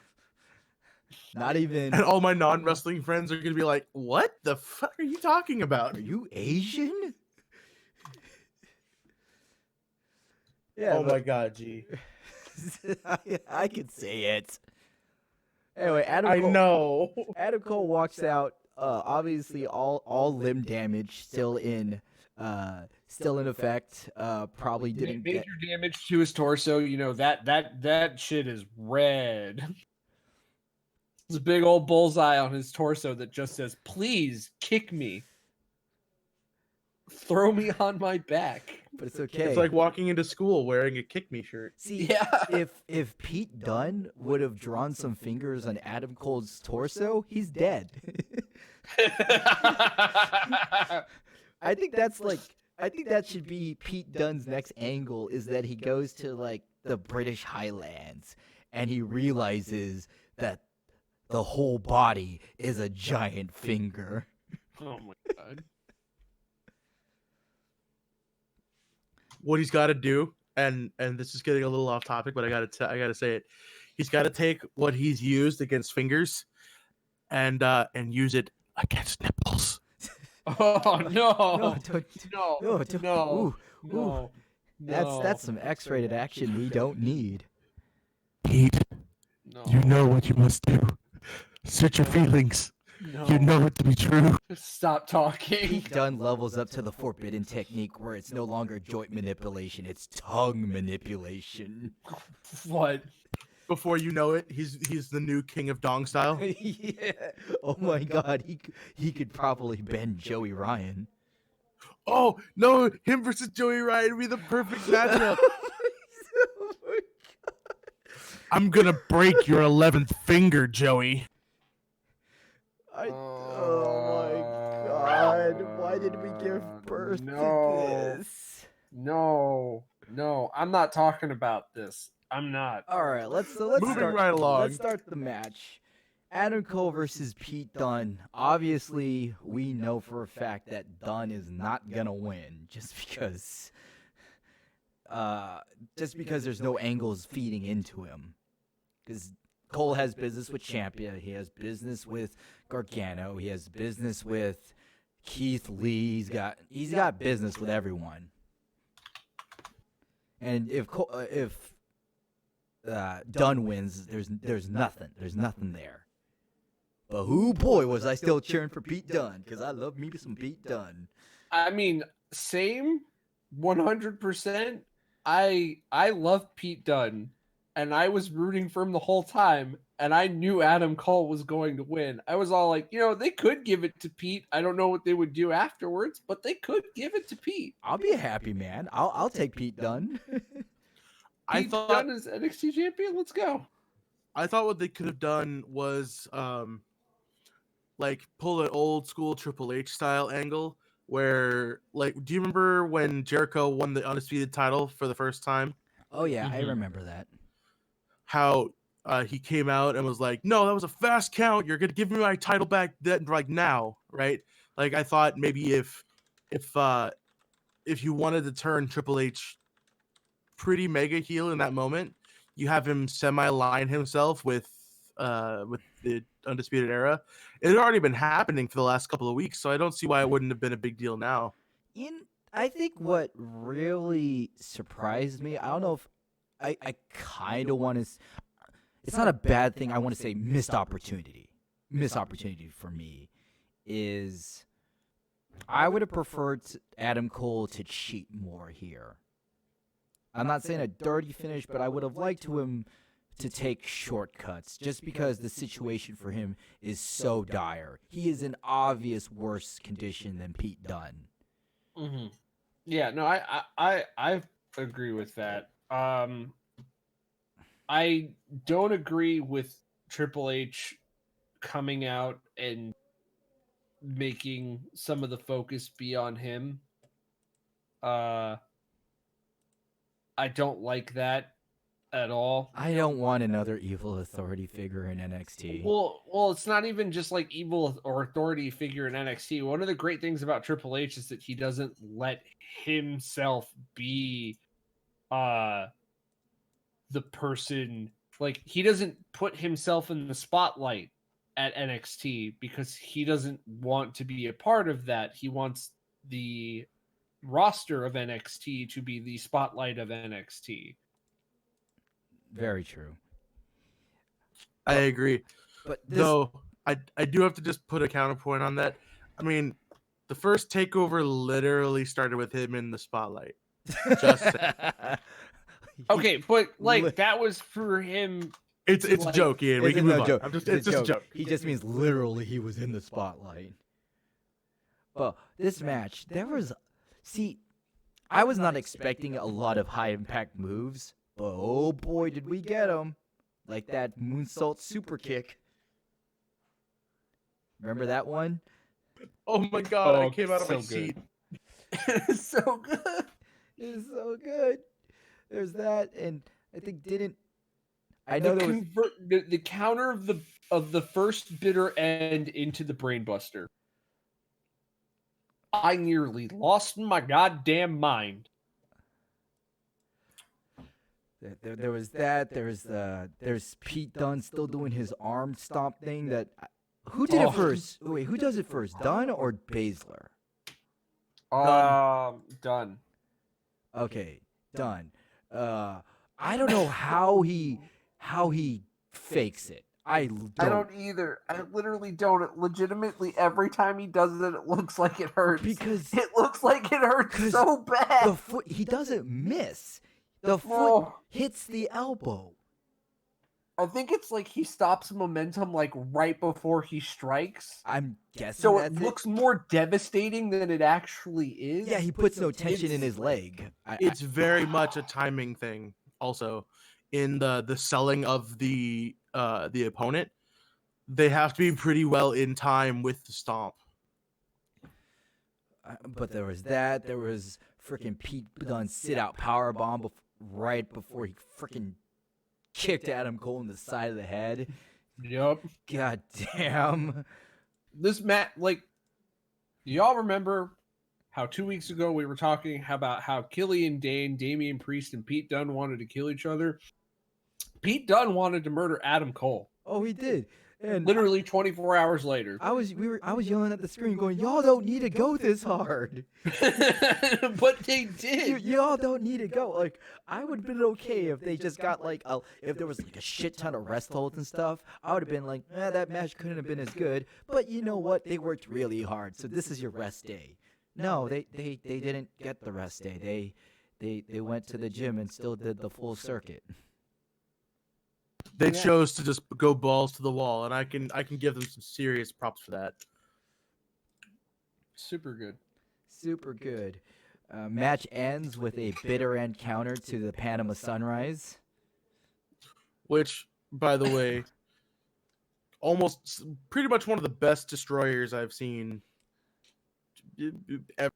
C: Not even.
D: And all my non-wrestling friends are gonna be like, "What the fuck are you talking about?"
C: Are you Asian? Yeah.
D: Oh my god, G.
C: I could say it. Anyway,
D: I know.
C: Adam Cole walks out. Obviously, all limb damage still in effect. Probably didn't
E: Major
C: get.
E: damage to his torso. You know that shit is red. There's a big old bullseye on his torso that just says, "Please kick me, throw me on my back."
C: But it's okay.
D: It's like walking into school wearing a kick me shirt.
C: See,
E: Yeah.
C: if Pete Dunne would have drawn some fingers on Adam Cole's torso, he's dead. I think that should be Pete Dunne's next angle, is that he goes to like the British Highlands and he realizes that the whole body is a giant finger.
E: Oh my god.
D: What he's got to do, and this is getting a little off topic, but I gotta say it. He's got to take what he's used against fingers, and use it against nipples.
E: Oh no!
C: No.
E: No!
C: That's some X-rated action we don't need.
D: Pete,
E: No.
D: you know what you must do. Search your feelings.
E: No.
D: You know it to be true.
E: Stop talking.
C: Pete Dunne levels up to the forbidden technique where it's no longer joint manipulation, it's tongue manipulation.
E: What?
D: Before you know it, he's the new king of dong style.
C: Yeah. Oh my god, he could probably bend Joey Ryan.
D: Oh no, him versus Joey Ryan would be the perfect matchup.
C: Oh my
D: I'm gonna break your 11th finger, Joey.
C: Oh my god, why did we give birth to this?
E: No, I'm not talking about this. I'm not.
C: All right, let's
D: Moving
C: start,
D: right along.
C: Let's start the match. Adam Cole versus Pete Dunne. Obviously, we know for a fact that Dunne is not gonna win just because there's no angles feeding into him. Because Cole has business with Ciampa, he has business with Gargano, he has business with Keith Lee. He's got business with everyone. And if Dunne wins, there's nothing there. But boy, was I still cheering for Pete Dunne, because I love me some Pete Dunne.
E: I mean, same, 100%. I love Pete Dunne, and I was rooting for him the whole time, and I knew Adam Cole was going to win. I was all like, they could give it to Pete. I don't know what they would do afterwards, but they could give it to Pete.
C: I'll be a happy man. I'll take Pete Dunne.
E: Pete Dunne is NXT champion. Let's go.
D: I thought what they could have done was like pull an old school Triple H style angle where, like, do you remember when Jericho won the undisputed title for the first time?
C: Oh yeah, I remember that.
D: How he came out and was like, "No, that was a fast count. You're gonna give me my title back like now, right?" Like, I thought maybe if you wanted to turn Triple H pretty mega heel in that moment, you have him semi-align himself with the Undisputed Era. It had already been happening for the last couple of weeks, so I don't see why it wouldn't have been a big deal now.
C: I think what really surprised me, I don't know if I kind of want to. It's not a bad thing. I want to say missed opportunity. Missed opportunity for me is I would have preferred Adam Cole to cheat more here. I'm not saying a dirty finish, but I would have liked him to take shortcuts just because the situation for him is so dire. He is in obvious worse condition than Pete Dunne.
E: Mm-hmm. Yeah, no, I agree with that. I don't agree with Triple H coming out and making some of the focus be on him. I don't like that at all.
C: I don't want another evil authority figure in NXT.
E: Well, it's not even just like evil or authority figure in NXT. One of the great things about Triple H is that he doesn't let himself be the person, like he doesn't put himself in the spotlight at NXT because he doesn't want to be a part of that. He wants the roster of NXT to be the spotlight of NXT.
C: Very true.
D: I agree.
C: But this,
D: Though I do have to just put a counterpoint on that. I mean, the first takeover literally started with him in the spotlight. Just saying.
E: Okay, but like that was for him.
D: It's a
E: like,
D: joke, Ian. We
C: It's
D: can
C: no
D: move on.
C: joke.
D: It's just a joke.
C: He just means literally he was in the spotlight. Well, this match, I was not expecting a lot of high impact moves, but oh boy, did we get them. Like that moonsault super kick. Remember that one?
D: Oh my god,
E: Oh,
D: I came out of my
E: so
D: seat.
E: good.
C: It's so good. It's so good. There's that, and I think I know there was
E: The counter of the first bitter end into the brainbuster. I nearly lost my goddamn mind.
C: there was that. There's Pete Dunne still doing his arm stomp thing. Who did it first? Wait, who does it first, Dunne or Baszler?
E: Done.
C: Okay, Dunne. I don't know how he fakes it. I don't
E: either. I literally don't. Legitimately, every time he does it, it looks like it hurts.
C: because
E: It looks like it hurts
C: 'cause
E: so bad.
C: the foot he doesn't miss. The foot
E: No.
C: hits the elbow.
E: I think it's like he stops momentum like right before he strikes.
C: I'm guessing
E: So
C: that's
E: it looks more devastating than it actually is.
C: Yeah, he puts no tension in his leg.
D: It's very much a timing thing. Also, in the selling of the opponent, they have to be pretty well in time with the stomp.
C: But there was that. There was freaking Pete Dunne sit out power bomb right before he freaking kicked Adam Cole in the side of the head.
E: Yep.
C: God damn.
E: This match, like, y'all remember how 2 weeks ago we were talking about how Killian Dane, Damian Priest, and Pete Dunne wanted to kill each other? Pete Dunne wanted to murder Adam Cole.
C: Oh, he did. And
E: Literally 24 hours later.
C: I was yelling at the screen going, y'all don't need to go this hard.
E: But they did.
C: Y'all don't need to go. Like, I would have been okay if they just got like if there was like a shit ton of rest holds and stuff. I would have been like, that match couldn't have been as good. But you know what? They worked really hard, so this is your rest day. No, they didn't get the rest day. They went to the gym and still did the full circuit.
D: They chose to just go balls to the wall, and I can give them some serious props for that.
E: Super good.
C: Super good. Match ends with a bitter end counter to the Panama Sunrise.
D: Which, by the way, almost pretty much one of the best destroyers I've seen ever.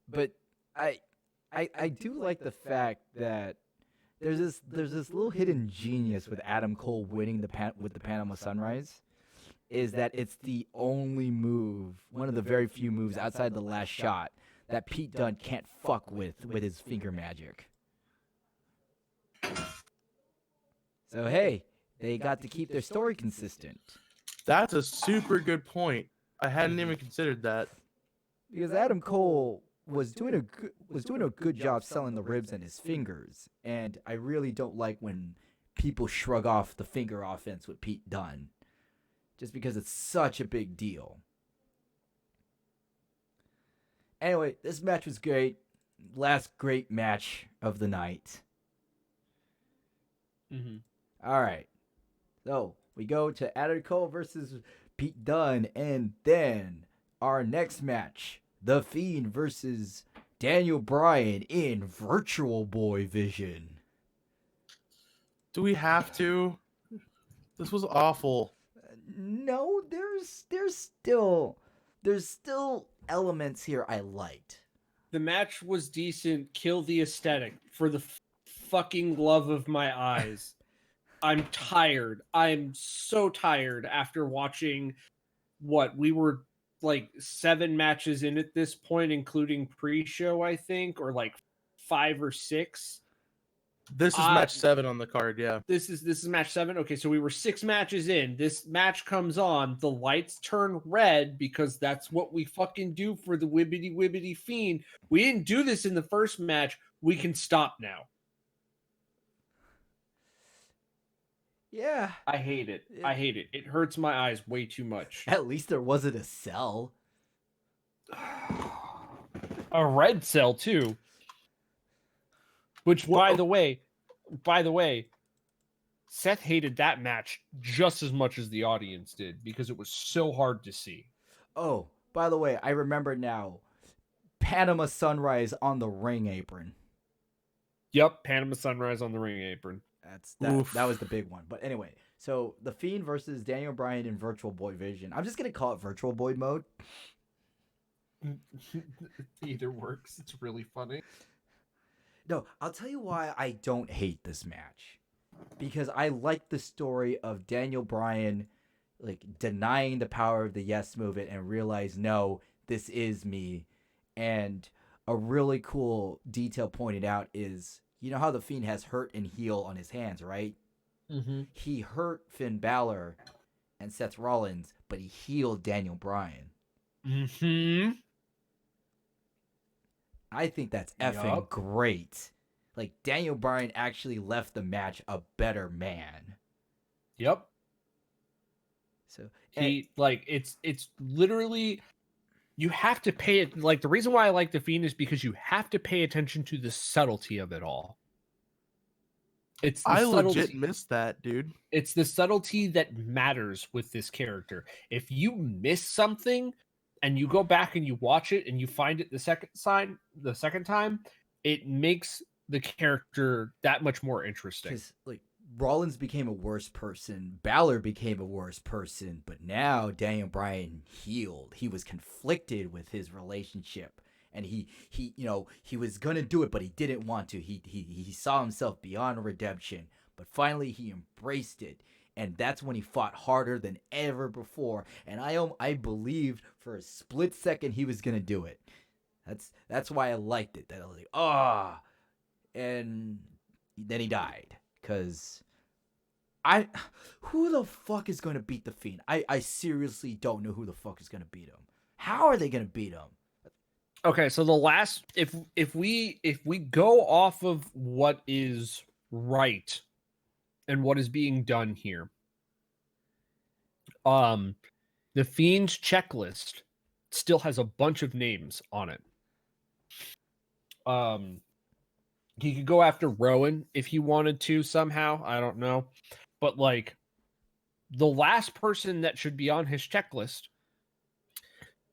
C: But I do like the fact that there's this little hidden genius with Adam Cole winning with the Panama Sunrise, is that it's the only move, one of the very few moves outside the last shot that Pete Dunne can't fuck with his finger magic. So hey, they got to keep their story consistent.
D: That's a super good point. I hadn't even considered that.
C: Because Adam Cole was doing a good job selling the ribs and his fingers, and I really don't like when people shrug off the finger offense with Pete Dunne, just because it's such a big deal. Anyway, this match was great. Last great match of the night.
E: Mm-hmm.
C: All right, so we go to Adam Cole versus Pete Dunne, and then our next match, The Fiend versus Daniel Bryan in Virtual Boy Vision.
D: Do we have to? This was awful.
C: No, there's still elements here I liked.
E: The match was decent. Kill the aesthetic for the fucking love of my eyes. I'm tired. I'm so tired after watching what we were like 7 matches in at this point, including pre-show, I think, or like 5 or 6.
D: This is match 7 on the card, yeah.
E: This is match 7. Okay, so we were 6 matches in. This match comes on. The lights turn red because that's what we fucking do for the Wibbity Wibbity Fiend. We didn't do this in the first match. We can stop now.
C: Yeah.
E: I hate it. I hate it. It hurts my eyes way too much.
C: At least there wasn't a cell.
E: A red cell too. Which, by the way, Seth hated that match just as much as the audience did because it was so hard to see.
C: Oh, by the way, I remember now. Panama Sunrise on the ring apron.
E: Yep, Panama Sunrise on the ring apron.
C: That was the big one. But anyway, so The Fiend versus Daniel Bryan in Virtual Boy Vision. I'm just gonna call it Virtual Boy mode.
E: Either works. It's really funny.
C: No, I'll tell you why I don't hate this match. Because I like the story of Daniel Bryan like denying the power of the Yes Movement and realize, no, this is me. And a really cool detail pointed out is, you know how the Fiend has hurt and heal on his hands, right?
E: Mm-hmm.
C: He hurt Finn Balor and Seth Rollins, but he healed Daniel Bryan.
E: Mm-hmm.
C: I think that's effing great. Like, Daniel Bryan actually left the match a better man.
E: Yep.
C: So
E: it's literally, you have to pay it. Like, the reason why I like The Fiend is because you have to pay attention to the subtlety of it all.
D: I legit missed that, dude.
E: It's the subtlety that matters with this character. If you miss something and you go back and you watch it and you find it the second time, it makes the character that much more interesting.
C: Because like Rollins became a worse person, Balor became a worse person, but now Daniel Bryan healed. He was conflicted with his relationship, and he was gonna do it, but he didn't want to. He saw himself beyond redemption, but finally he embraced it, and that's when he fought harder than ever before. And I believed for a split second he was gonna do it. That's why I liked it. That I was like, and then he died. Cause who the fuck is gonna beat the Fiend? I seriously don't know who the fuck is gonna beat him. How are they gonna beat him?
E: Okay, so the last, if we go off of what is right and what is being done here, the Fiend's checklist still has a bunch of names on it. He could go after Rowan if he wanted to somehow. I don't know. But like, the last person that should be on his checklist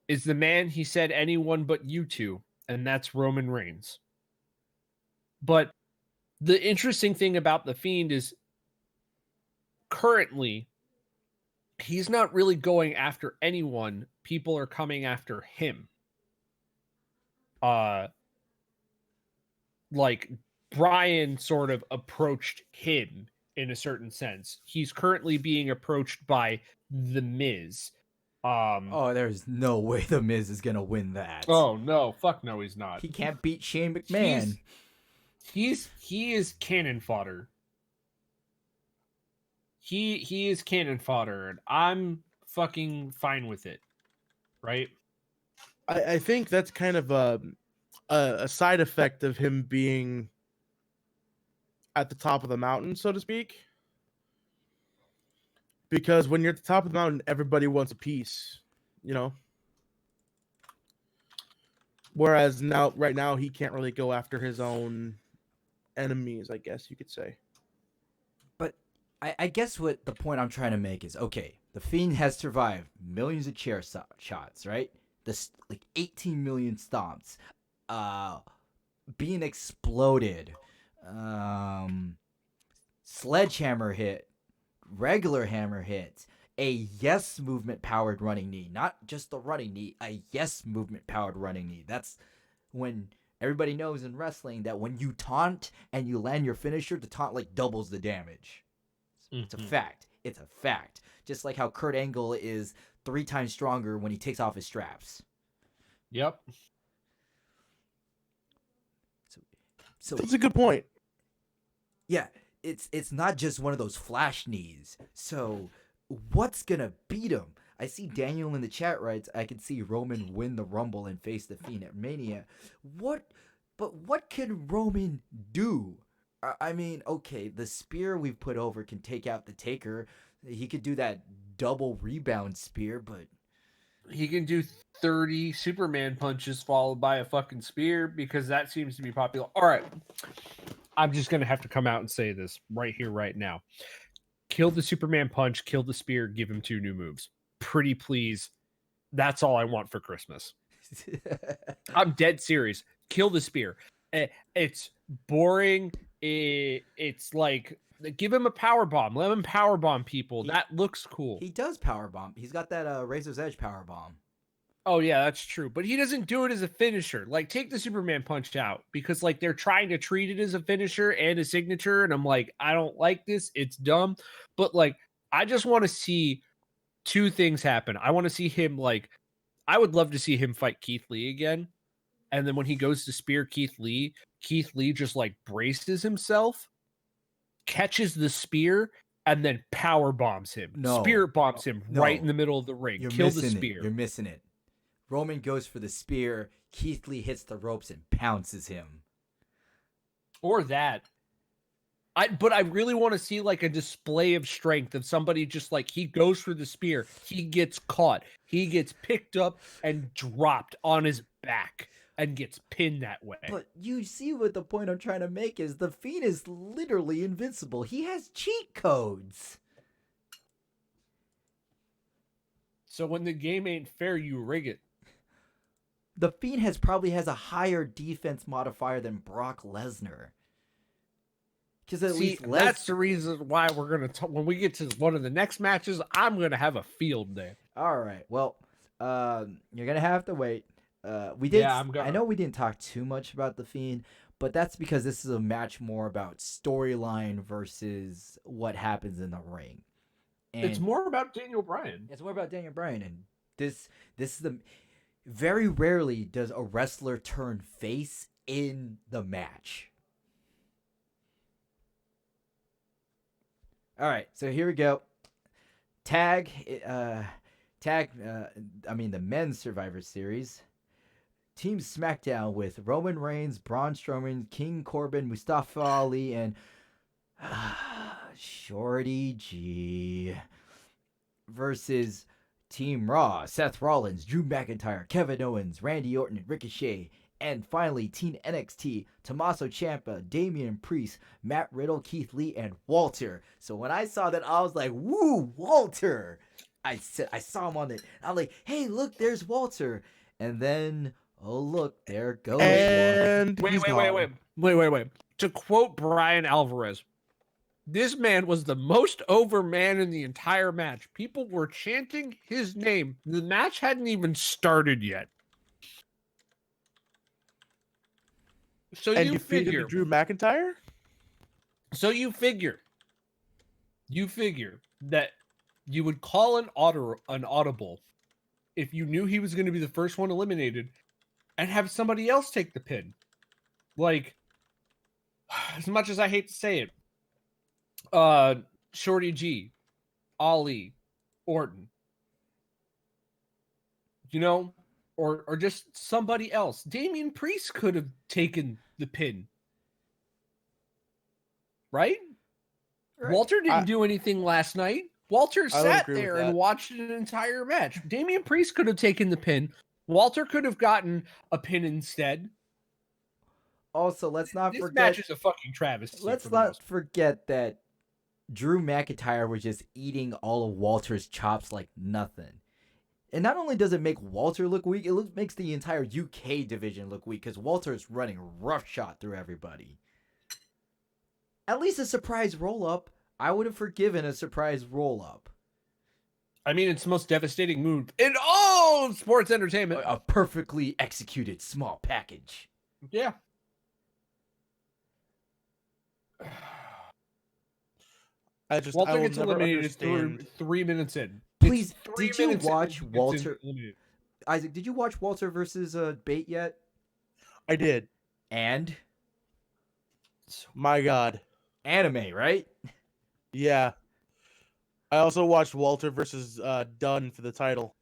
E: is the man he said anyone but you two, and that's Roman Reigns. But the interesting thing about the Fiend is currently he's not really going after anyone. People are coming after him. Like Bryan sort of approached him in a certain sense. He's currently being approached by The Miz.
C: There's no way The Miz is gonna win that.
E: Oh no, fuck no, he's not.
C: He can't beat Shane McMahon.
E: He is cannon fodder. He is cannon fodder, and I'm fucking fine with it. Right?
D: I think that's kind of a side effect of him being at the top of the mountain, so to speak. Because when you're at the top of the mountain, everybody wants a piece, you know? Whereas right now, he can't really go after his own enemies, I guess you could say.
C: But I guess what the point I'm trying to make is, okay, the Fiend has survived millions of chair shots, right? This like 18 million stomps, being exploded, sledgehammer hit, regular hammer hit, a yes movement powered running knee, not just the running knee, a yes movement powered running knee. That's when everybody knows in wrestling that when you taunt and you land your finisher, the taunt like doubles the damage. It's a fact. It's a fact. Just like how Kurt Angle is 3 times stronger when he takes off his straps.
E: Yep.
C: So
D: That's a good point.
C: yeah, it's not just one of those flash knees. So what's gonna beat him? I see Daniel in the chat writes, I could see Roman win the Rumble and face the Fiend at Mania. But what can Roman do? I mean, okay, the spear we've put over can take out the Taker. He could do that double rebound spear, but
E: He can do 30 Superman punches followed by a fucking spear because that seems to be popular. All right. I'm just going to have to come out and say this right here, right now. Kill the Superman punch, kill the spear, give him 2 new moves. Pretty please. That's all I want for Christmas. I'm dead serious. Kill the spear. It's boring. It's like, give him a power bomb. Let him power bomb people. That looks cool.
C: he does power bomb. He's got that Razor's Edge power bomb.
E: Oh yeah, that's true. But he doesn't do it as a finisher. Like, take the Superman punch out because like they're trying to treat it as a finisher and a signature, and I'm like, I don't like this. It's dumb. But like, I just want to see 2 things happen. I want to see him like, I would love to see him fight Keith Lee again. And then when he goes to spear Keith Lee just like braces himself, catches the spear, and then power bombs him.
C: No.
E: Spirit bombs him
C: No.
E: right in the middle of the ring. Kill the spear.
C: You're missing it. Roman goes for the spear. Keith Lee hits the ropes and pounces him.
E: Or that. But I really want to see like a display of strength of somebody just like he goes for the spear. He gets caught. He gets picked up and dropped on his back and gets pinned that way.
C: But you see what the point I'm trying to make is the Fiend is literally invincible. He has cheat codes.
E: So when the game ain't fair, you rig it.
C: The Fiend probably has a higher defense modifier than Brock Lesnar. Because at least
E: that's the reason why we're gonna when we get to one of the next matches, I'm gonna have a field day.
C: All right. Well, you're gonna have to wait. We did.
E: Yeah,
C: I know we didn't talk too much about the Fiend, but that's because this is a match more about storyline versus what happens in the ring. And
E: it's more about Daniel Bryan.
C: It's more about Daniel Bryan, and this is the. Very rarely does a wrestler turn face in the match. All right, so here we go. The men's Survivor Series. Team SmackDown with Roman Reigns, Braun Strowman, King Corbin, Mustafa Ali, and Shorty G versus Team Raw, Seth Rollins, Drew McIntyre, Kevin Owens, Randy Orton, and Ricochet. And finally, Team NXT, Tommaso Ciampa, Damian Priest, Matt Riddle, Keith Lee, and Walter. So when I saw that, I was like, woo, Walter. I saw him on it. I'm like, hey, look, there's Walter. And then, oh, look, there goes
D: And
E: Wait. To quote Brian Alvarez, this man was the most over man in the entire match. People were chanting his name. The match hadn't even started yet. So
D: and
E: you
D: defeated
E: figure
D: Drew McIntyre?
E: So you figure that you would call an audible if you knew he was going to be the first one eliminated and have somebody else take the pin. Like, as much as I hate to say it, Shorty G, Ali, Orton. You know, or just somebody else. Damian Priest could have taken the pin. Right? Walter didn't do anything last night. Walter
D: I would
E: sat
D: agree with
E: there and
D: that.
E: watched an entire match. Damian Priest could have taken the pin. Walter could have gotten a pin instead.
C: Also, let's not
E: This
C: forget.
E: match is a fucking travesty.
C: Let's
E: for the
C: not
E: most part.
C: forget that Drew McIntyre was just eating all of Walter's chops like nothing. And not only does it make Walter look weak, it makes the entire UK division look weak because Walter is running roughshod through everybody. At least a surprise roll-up. I would have forgiven a surprise roll-up.
E: I mean, it's the most devastating move in all of sports entertainment.
C: A perfectly executed small package.
E: Yeah. Walter gets eliminated 3 minutes in.
C: Please,
E: It's 3
C: did you
E: minutes in
C: watch
E: and he gets
C: Walter?
E: eliminated.
C: Isaac, did you watch Walter versus Bate yet?
D: I did.
C: And
D: My God.
C: anime, right?
D: Yeah. I also watched Walter versus Dunn for the title.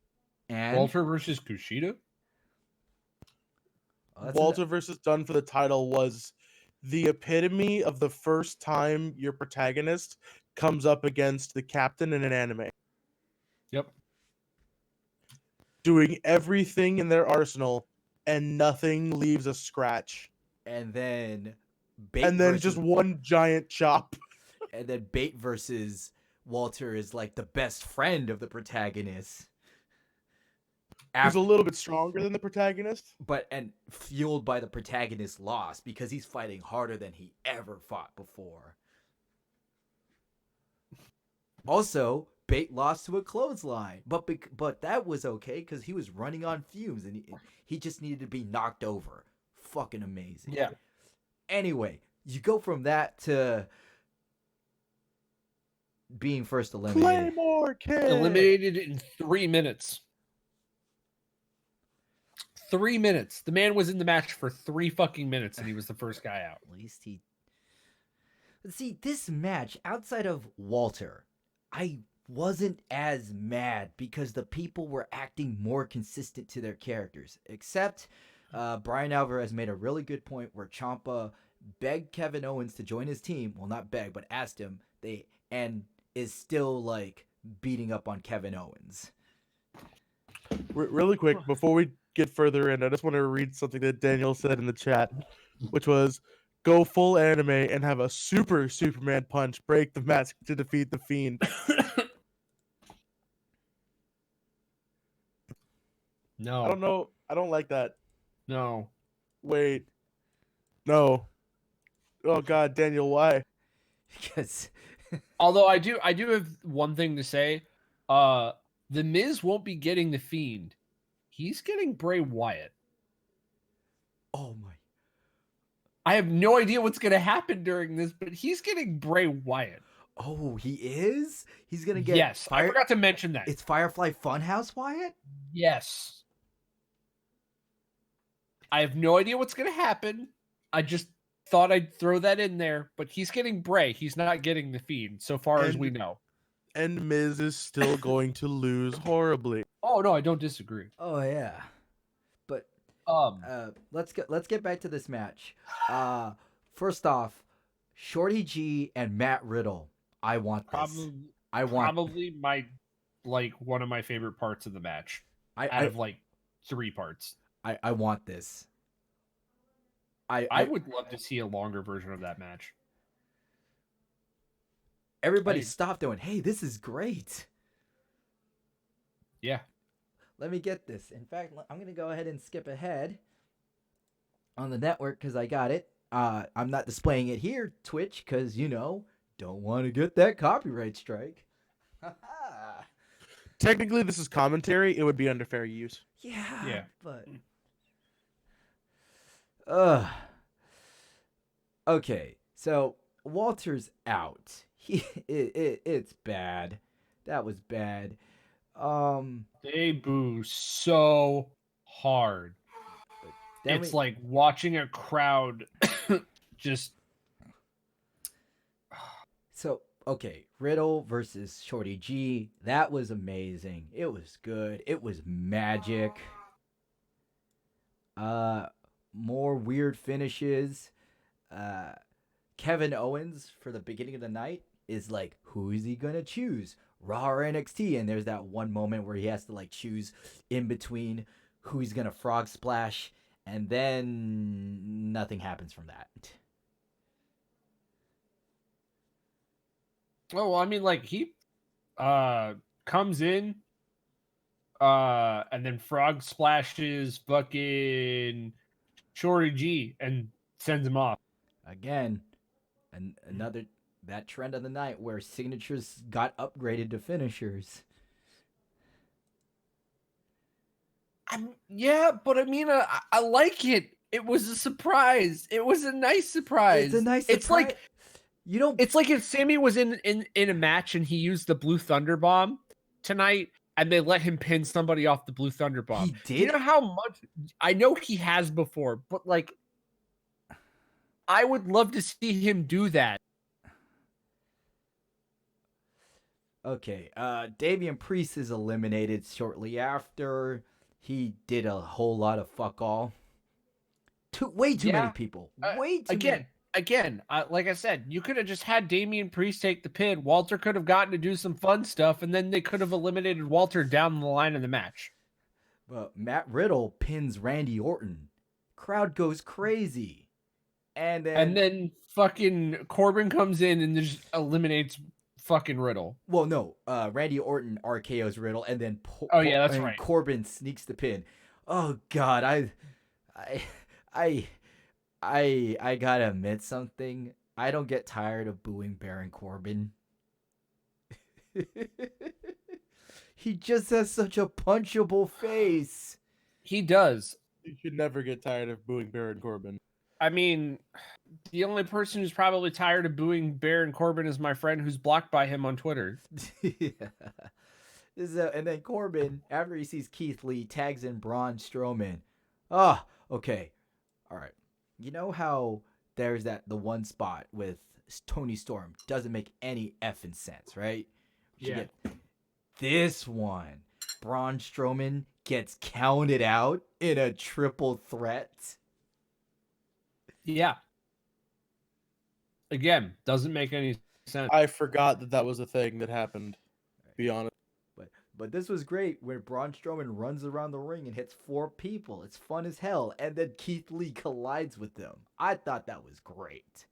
C: And
E: Walter versus Kushida?
D: Walter versus Dunn for the title was the epitome of the first time your protagonist comes up against the captain in an anime.
E: Yep.
D: Doing everything in their arsenal and nothing leaves a scratch.
C: And then Bate
D: And then
C: versus,
D: just one giant chop.
C: and then Bate versus Walter is like the best friend of the protagonist.
D: He's a little bit stronger than the protagonist.
C: And fueled by the protagonist's loss because he's fighting harder than he ever fought before. Also, Bate lost to a clothesline, but that was okay because he was running on fumes and he just needed to be knocked over. Fucking amazing.
E: Yeah.
C: Anyway, you go from that to being first eliminated.
D: Claymore Kid.
E: Eliminated in 3 minutes. 3 minutes. The man was in the match for 3 fucking minutes and he was the first guy out.
C: At least he. See, this match, outside of Walter, I wasn't as mad because the people were acting more consistent to their characters. Except Brian Alvarez made a really good point where Ciampa begged Kevin Owens to join his team. Well, not begged, but asked him. And is still like beating up on Kevin Owens.
D: Really quick, before we get further in, I just want to read something that Daniel said in the chat, which was, go full anime and have a super Superman punch break the mask to defeat the Fiend.
E: No.
D: I don't know. I don't like that.
E: No.
D: Wait. No. Oh God, Daniel, why?
C: Because
E: Although I do have one thing to say. The Miz won't be getting the Fiend. He's getting Bray Wyatt.
C: oh my.
E: I have no idea what's going to happen during this, but he's getting Bray Wyatt.
C: Oh, he is? He's going to get
E: Yes, I forgot to mention that.
C: It's Firefly Funhouse Wyatt?
E: Yes. I have no idea what's going to happen. I just thought I'd throw that in there, but he's getting Bray. He's not getting the Fiend, so far as we know.
D: And Miz is still going to lose horribly.
E: Oh no, I don't disagree.
C: Oh yeah. But let's get back to this match. First off, Shorty G and Matt Riddle. I want this.
E: Probably one of my favorite parts of the match. Out of 3 parts.
C: I want this.
E: I would love to see a longer version of that match.
C: Everybody stopped going, hey, this is great.
E: Yeah.
C: Let me get this. In fact, I'm going to go ahead and skip ahead on the network because I got it. I'm not displaying it here, Twitch, because, don't want to get that copyright strike.
D: Technically, this is commentary. It would be under fair use.
C: Yeah. But. Okay, so Walter's out. It's bad. That was bad.
E: They boo so hard. It's like watching a crowd just.
C: So, okay, Riddle versus Shorty G. That was amazing. It was good. It was magic. More weird finishes. Kevin Owens for the beginning of the night is like, who is he gonna choose? Raw or NXT? And there's that one moment where he has to like choose in between who he's gonna frog splash, and then nothing happens from that.
E: Oh, well, I mean, like he comes in and then frog splashes fucking Shorty G and sends him off.
C: Again, another that trend of the night where signatures got upgraded to finishers.
E: Yeah, but I mean, I like it. It was a surprise. It was a nice surprise.
C: It's a nice surprise.
E: It's like
C: you don't.
E: it's like if Sammy was in a match and he used the Blue Thunder Bomb tonight, and they let him pin somebody off the Blue Thunder Bomb.
C: He did?
E: You know how much I know he has before, but like, I would love to see him do that.
C: Okay, Damian Priest is eliminated shortly after. He did a whole lot of fuck all. Way too many people. Way too many.
E: Again, like I said, you could have just had Damian Priest take the pin. Walter could have gotten to do some fun stuff, and then they could have eliminated Walter down the line of the match.
C: But Matt Riddle pins Randy Orton. Crowd goes crazy. And
E: then fucking Corbin comes in and just eliminates fucking Riddle.
C: Well, no, Randy Orton RKO's Riddle, and then
E: that's right.
C: Corbin sneaks the pin. Oh God, I gotta admit something. I don't get tired of booing Baron Corbin. He just has such a punchable face.
E: He does.
D: You should never get tired of booing Baron Corbin.
E: I mean, the only person who's probably tired of booing Baron Corbin is my friend who's blocked by him on Twitter.
C: Yeah. And then Corbin, after he sees Keith Lee, tags in Braun Strowman. Oh, okay. All right. You know how there's the one spot with Tony Storm doesn't make any effing sense, right?
E: Yeah.
C: This one, Braun Strowman gets counted out in a triple threat.
E: Yeah. Again, doesn't make any sense.
D: I forgot that was a thing that happened. To be honest.
C: But this was great where Braun Strowman runs around the ring and hits 4 people. It's fun as hell. And then Keith Lee collides with them. I thought that was great.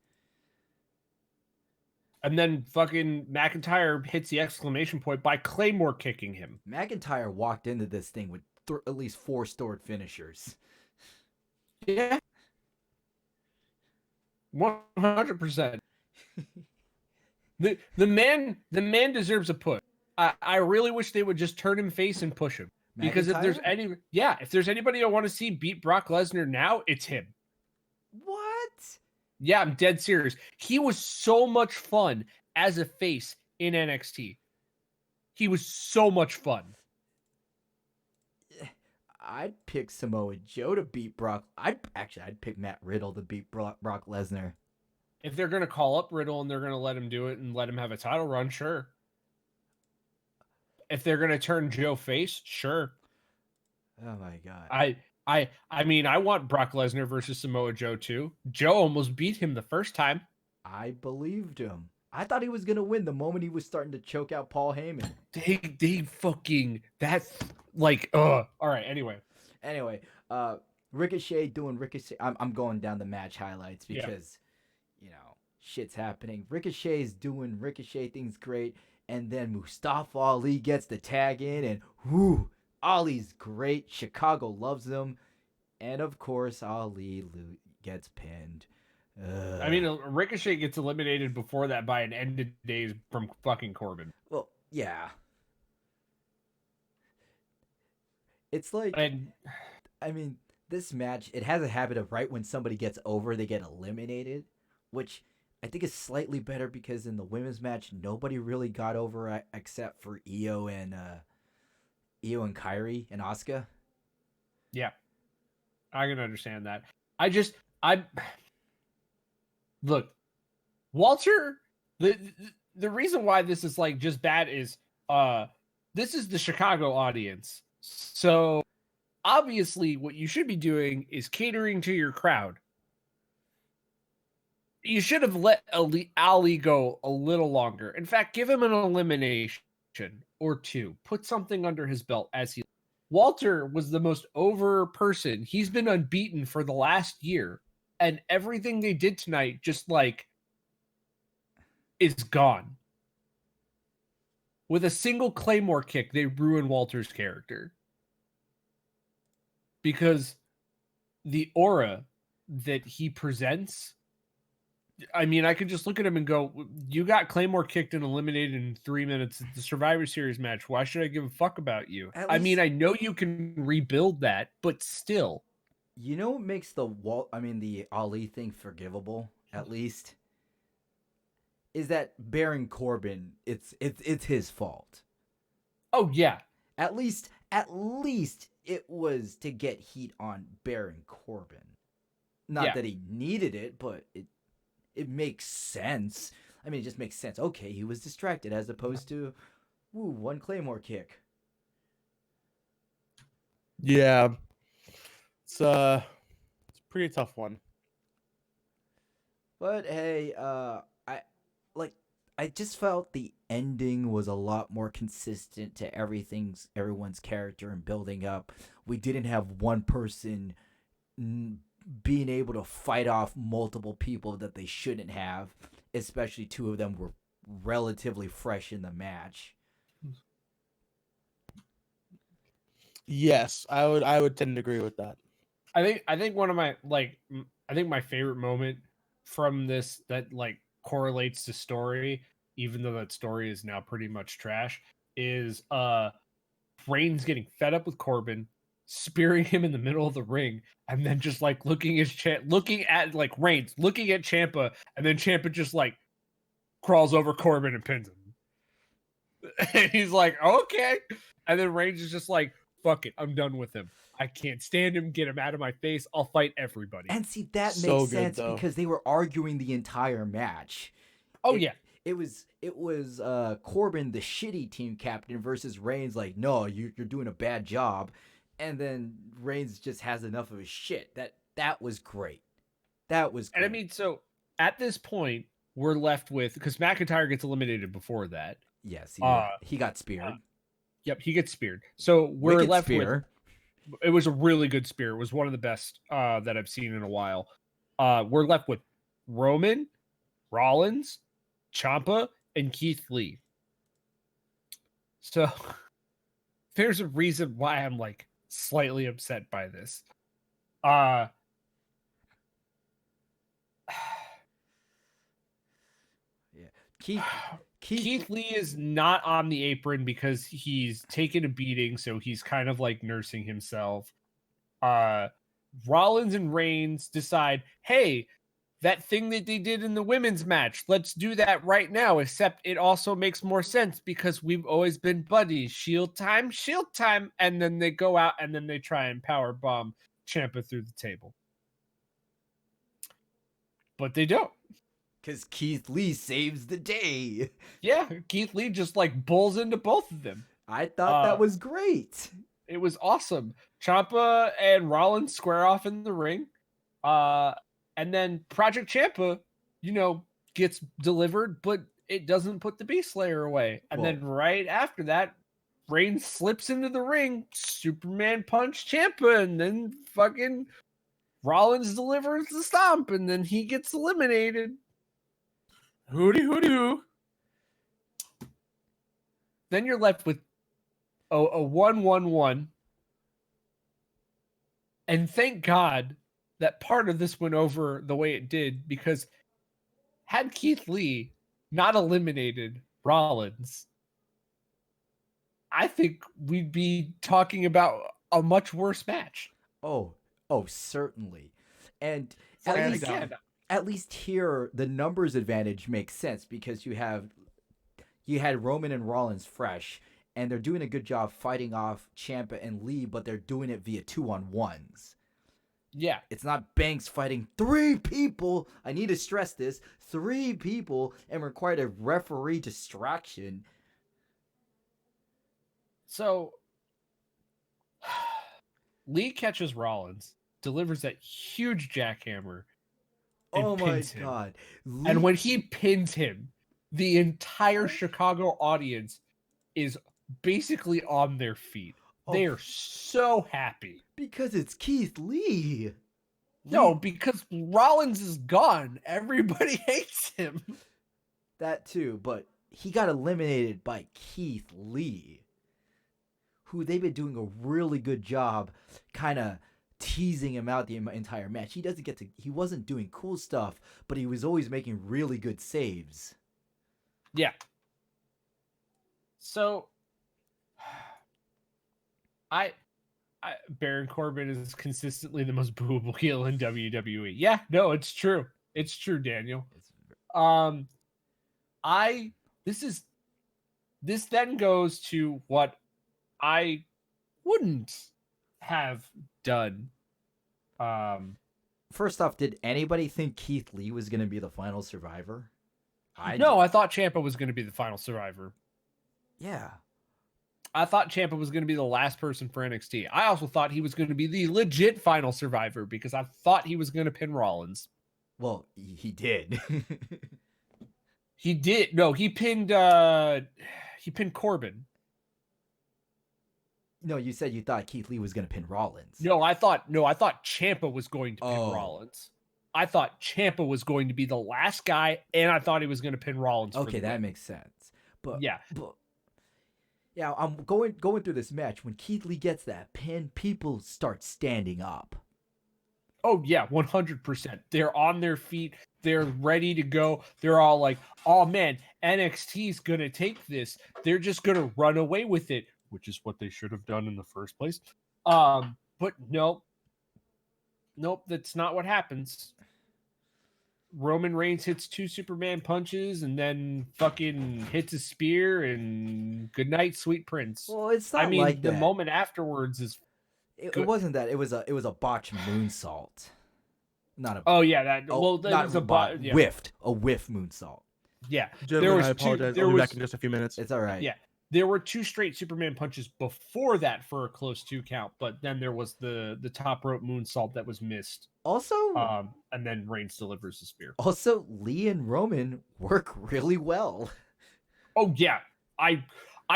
E: And then fucking McIntyre hits the exclamation point by Claymore kicking him.
C: McIntyre walked into this thing with at least 4 stored finishers.
E: Yeah. 100%. The man deserves a push. I really wish they would just turn him face and push him. Because if there's anybody I want to see beat Brock Lesnar now, it's him.
C: What?
E: Yeah, I'm dead serious. He was so much fun as a face in NXT. He was so much fun.
C: I'd pick Samoa Joe to beat Brock. I'd pick Matt Riddle to beat Brock Lesnar.
E: If they're going to call up Riddle and they're going to let him do it and let him have a title run, sure. If they're going to turn Joe face, sure.
C: Oh my God.
E: I mean, I want Brock Lesnar versus Samoa Joe too. Joe almost beat him the first time.
C: I believed him. I thought he was going to win the moment he was starting to choke out Paul Heyman.
E: They fucking, that's like, all right, anyway,
C: Ricochet doing Ricochet. I'm going down the match highlights because, shit's happening. Ricochet's doing Ricochet things great. And then Mustafa Ali gets the tag in, and whoo, Ali's great. Chicago loves him. And of course, Ali gets pinned.
E: I mean, Ricochet gets eliminated before that by an end of days from fucking Corbin.
C: Well, yeah. It's like, I mean, this match, it has a habit of right when somebody gets over, they get eliminated, which I think is slightly better because in the women's match, nobody really got over except for Io and Kairi and Asuka.
E: Yeah, I can understand that. Look, Walter. The reason why this is like just bad is this is the Chicago audience, so obviously what you should be doing is catering to your crowd. You should have let Ali go a little longer. In fact, give him an elimination or two. Put something under his belt as he. Walter was the most over person. He's been unbeaten for the last year, and everything they did tonight just like is gone. With a single Claymore kick, they ruin Walter's character. Because the aura that he presents, I mean, I could just look at him and go, you got Claymore kicked and eliminated in 3 minutes at the Survivor Series match. Why should I give a fuck about you?
C: At
E: I mean,
C: least-
E: I know you can rebuild that, but still.
C: You know what makes the Ali thing forgivable, at least? Is that Baron Corbin, it's his fault.
E: Oh, yeah.
C: At least it was to get heat on Baron Corbin. Not
E: Yeah.
C: that he needed it, but it makes sense. I mean, it just makes sense. Okay, he was distracted as opposed to, one Claymore kick.
D: Yeah. It's a pretty tough one.
C: But hey, I just felt the ending was a lot more consistent to everyone's character and building up. We didn't have one person being able to fight off multiple people that they shouldn't have, especially two of them were relatively fresh in the match.
D: Yes, I would tend to agree with that.
E: I think one of my, I think my favorite moment from this that, correlates to story, even though that story is now pretty much trash, is Reigns getting fed up with Corbin, spearing him in the middle of the ring, and then just looking at Reigns, looking at Ciampa, and then Ciampa just crawls over Corbin and pins him. And he's like, okay. And then Reigns is just like, fuck it, I'm done with him. I can't stand him. Get him out of my face. I'll fight everybody.
C: And see, that
D: So
C: makes
D: good,
C: sense
D: though.
C: because they were arguing the entire match.
E: Oh,
C: It-
E: yeah.
C: It was Corbin, the shitty team captain, versus Reigns. Like, no, you're doing a bad job, and then Reigns just has enough of his shit. That was great. That was great.
E: And I mean, so at this point, we're left with, because McIntyre gets eliminated before that.
C: yes,
E: uh,
C: he got speared.
E: Yep, he gets speared. So we're
C: Wicked
E: left
C: spear.
E: with, it was a really good spear. It was one of the best that I've seen in a while. We're left with Roman, Rollins, Ciampa, and Keith Lee. So there's a reason why I'm slightly upset by this. Keith Lee is not on the apron because he's taken a beating, so he's kind of nursing himself. Rollins and Reigns decide, hey, that thing that they did in the women's match, let's do that right now, except it also makes more sense because we've always been buddies. Shield time. And then they go out and then they try and power bomb Ciampa through the table. But they don't.
C: Because Keith Lee saves the day.
E: Yeah, Keith Lee just bulls into both of them.
C: I thought that was great.
E: It was awesome. Ciampa and Rollins square off in the ring. And then Project Ciampa, gets delivered, but it doesn't put the Beast Slayer away. And then right after that, Reigns slips into the ring, Superman punch Ciampa, and then fucking Rollins delivers the stomp, and then he gets eliminated.
D: Hooty hooty hoo.
E: Then you're left with a 1-1-1. And thank God that part of this went over the way it did, because had Keith Lee not eliminated Rollins, I think we'd be talking about a much worse match.
C: Oh, certainly. And
E: At
C: at least here, the numbers advantage makes sense because you had Roman and Rollins fresh, and they're doing a good job fighting off Ciampa and Lee, but they're doing it via 2-on-1s.
E: Yeah.
C: It's not Banks fighting 3 people. I need to stress this: 3 people, and required a referee distraction.
E: So Lee catches Rollins, delivers that huge jackhammer, and
C: Oh my
E: pins him.
C: god.
E: And
C: Lee-
E: when he pins him, the entire Chicago audience is basically on their feet.
C: Oh.
E: They are so happy.
C: because it's Keith Lee.
E: No,
C: Lee-
E: because Rollins is gone. Everybody hates him.
C: that too, but he got eliminated by Keith Lee, who they've been doing a really good job kind of teasing him out the entire match. He wasn't doing cool stuff, but he was always making really good saves.
E: Yeah. So Baron Corbin is consistently the most booable heel in WWE. Yeah, no, it's true. It's true, Daniel. This then goes to what I wouldn't have done.
C: First off, did anybody think Keith Lee was going to be the final survivor?
E: I thought Ciampa was going to be the final survivor.
C: Yeah.
E: I thought Ciampa was going to be the last person for NXT. I also thought he was going to be the legit final survivor because I thought he was going to pin Rollins.
C: Well, he did.
E: He did. No, he pinned Corbin.
C: No, you said you thought Keith Lee was going to pin Rollins.
E: No, I thought Ciampa was going to pin
C: Oh.
E: Rollins. I thought Ciampa was going to be the last guy, and I thought he was going to pin Rollins.
C: Okay, that makes sense. But
E: yeah,
C: yeah, I'm going through this match. When Keith Lee gets that pin, people start standing up.
E: oh yeah, 100%. They're on their feet. They're ready to go. They're all like, "Oh man, NXT's gonna take this. They're just gonna run away with it," which is what they should have done in the first place. But nope, that's not what happens. Roman Reigns hits 2 Superman punches and then fucking hits a spear and good night, sweet prince.
C: Well, it's not
E: I mean,
C: like
E: the
C: that.
E: moment afterwards is
C: It
E: good.
C: wasn't that. It was a botched moonsault. Not a.
E: oh yeah, that
C: oh,
E: well that
C: not
E: was a yeah.
C: whiffed. A whiff moonsault.
E: Yeah,
D: Gentlemen, I apologize. I'll be back in just a few minutes.
C: It's all right.
E: Yeah. There were 2 straight Superman punches before that for a close 2 count, but then there was the top rope moonsault that was missed.
C: Also,
E: And then Reigns delivers the spear.
C: also Lee and Roman work really well.
E: Oh yeah, I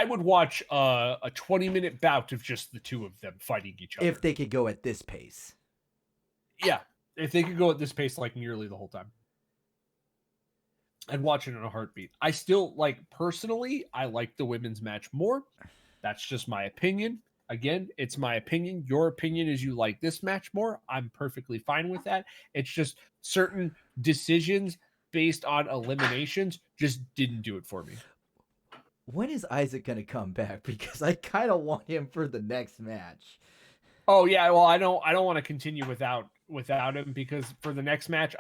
E: would watch a 20-minute bout of just the 2 of them fighting each other.
C: If they could go at this pace.
E: Yeah, if they could go at this pace like nearly the whole time. I'd watch it in a heartbeat. I still personally, I like the women's match more. That's just my opinion. Again, it's my opinion. Your opinion is you like this match more. I'm perfectly fine with that. It's just certain decisions based on eliminations just didn't do it for me.
C: When is Isaac gonna come back? Because I kind of want him for the next match.
E: Oh yeah, well I don't want to continue without him because for the next match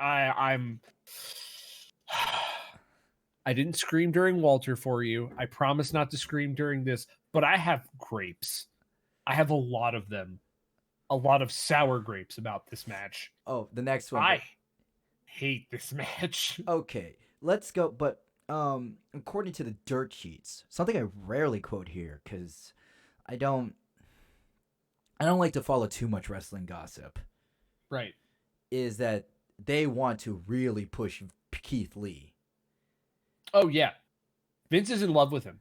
E: I didn't scream during Walter for you. I promise not to scream during this, but I have grapes. I have a lot of them. A lot of sour grapes about this match.
C: Oh, the next one.
E: I hate this match.
C: Okay, let's go. But according to the dirt sheets, something I rarely quote here because I don't like to follow too much wrestling gossip.
E: Right.
C: Is that they want to really push Keith Lee.
E: Oh yeah, Vince is in love with him.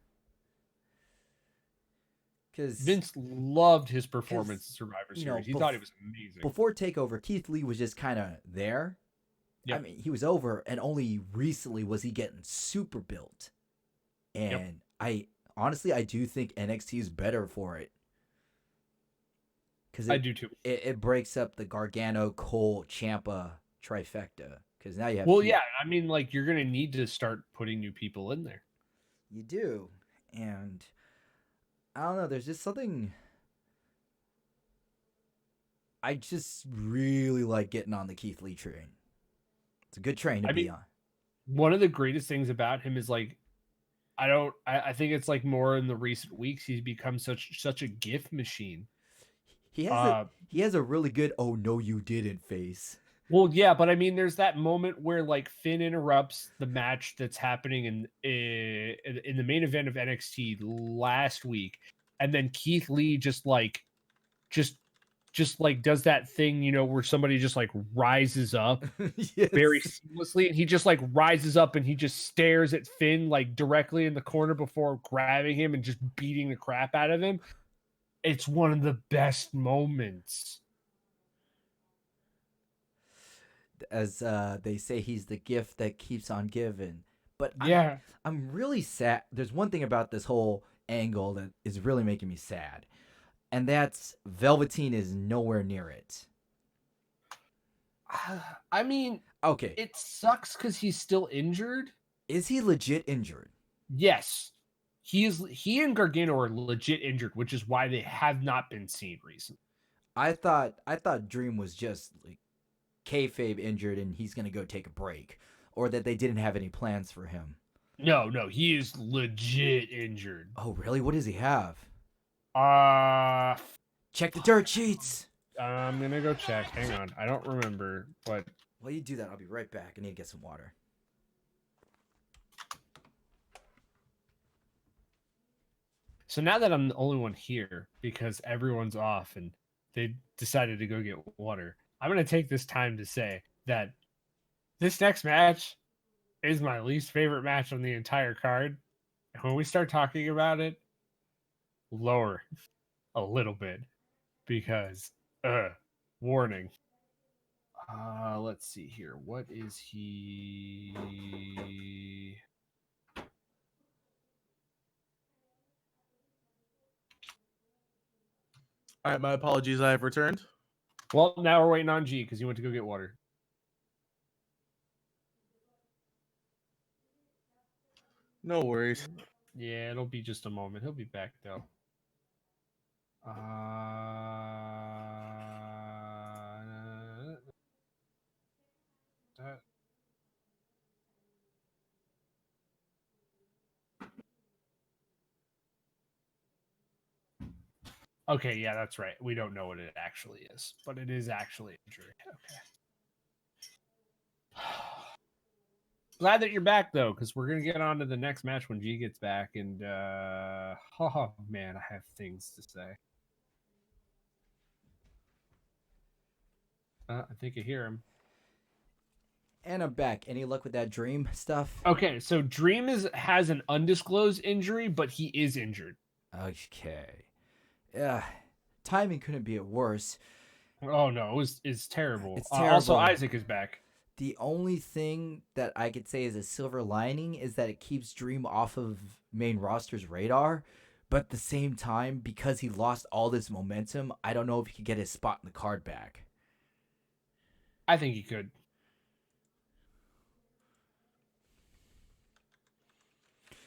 C: Because
E: Vince loved his performance in Survivor Series. He thought it was amazing.
C: Before TakeOver, Keith Lee was just kind of there. Yep. I mean, he was over, and only recently was he getting super built. And I do think NXT is better for it. Because
E: I do too.
C: It breaks up the Gargano, Cole, Ciampa trifecta. Because now you have.
E: Well, yeah, I mean, you're gonna need to start putting new people in there.
C: You do, and I don't know. There's just something. I just really like getting on the Keith Lee train. It's a good train to be on.
E: One of the greatest things about him is I think it's more in the recent weeks he's become such a GIF machine.
C: He has a really good "oh no you didn't" face.
E: Well, yeah, but I mean, there's that moment where Finn interrupts the match that's happening in the main event of NXT last week, and then Keith Lee just just like does that thing, where somebody just like rises up
C: Yes.
E: very seamlessly, and he just like rises up and he just stares at Finn like directly in the corner before grabbing him and just beating the crap out of him. It's one of the best moments.
C: As they say, he's the gift that keeps on giving. But
E: Yeah.
C: I'm really sad. There's one thing about this whole angle that is really making me sad, and that's Velveteen is nowhere near it.
E: I mean,
C: Okay,
E: it sucks because he's still injured.
C: is he legit injured?
E: Yes. He and Gargano are legit injured, which is why they have not been seen recently.
C: I thought Dream was just like kayfabe injured and he's gonna go take a break, or that they didn't have any plans for him.
E: No, he is legit injured.
C: Oh, really? What does he have? Check the dirt sheets.
E: I'm gonna go check. Hang on, I don't remember, but
C: While you do that, I'll be right back. I need to get some water.
E: so now that I'm the only one here because everyone's off and they decided to go get water, I'm gonna take this time to say that this next match is my least favorite match on the entire card. When we start talking about it, lower a little bit because warning. Let's see here. What is he?
D: All right, my apologies. I have returned.
E: Well, now we're waiting on G because he went to go get water.
D: No worries.
E: Yeah, it'll be just a moment. He'll be back though. Okay, yeah, that's right. We don't know what it actually is, but it is actually injury. Okay. Glad that you're back though, because we're gonna get on to the next match when G gets back, and oh man, I have things to say. I think I hear him.
C: And I'm back. Any luck with that Dream stuff?
E: Okay, so Dream has an undisclosed injury, but he is injured.
C: Okay. Yeah. Timing couldn't be worse.
E: Oh no, it's terrible.
C: It's
E: Also,
C: terrible.
E: Isaac is back.
C: The only thing that I could say is a silver lining is that it keeps Dream off of main roster's radar. But at the same time, because he lost all this momentum, I don't know if he could get his spot in the card back.
E: I think he could.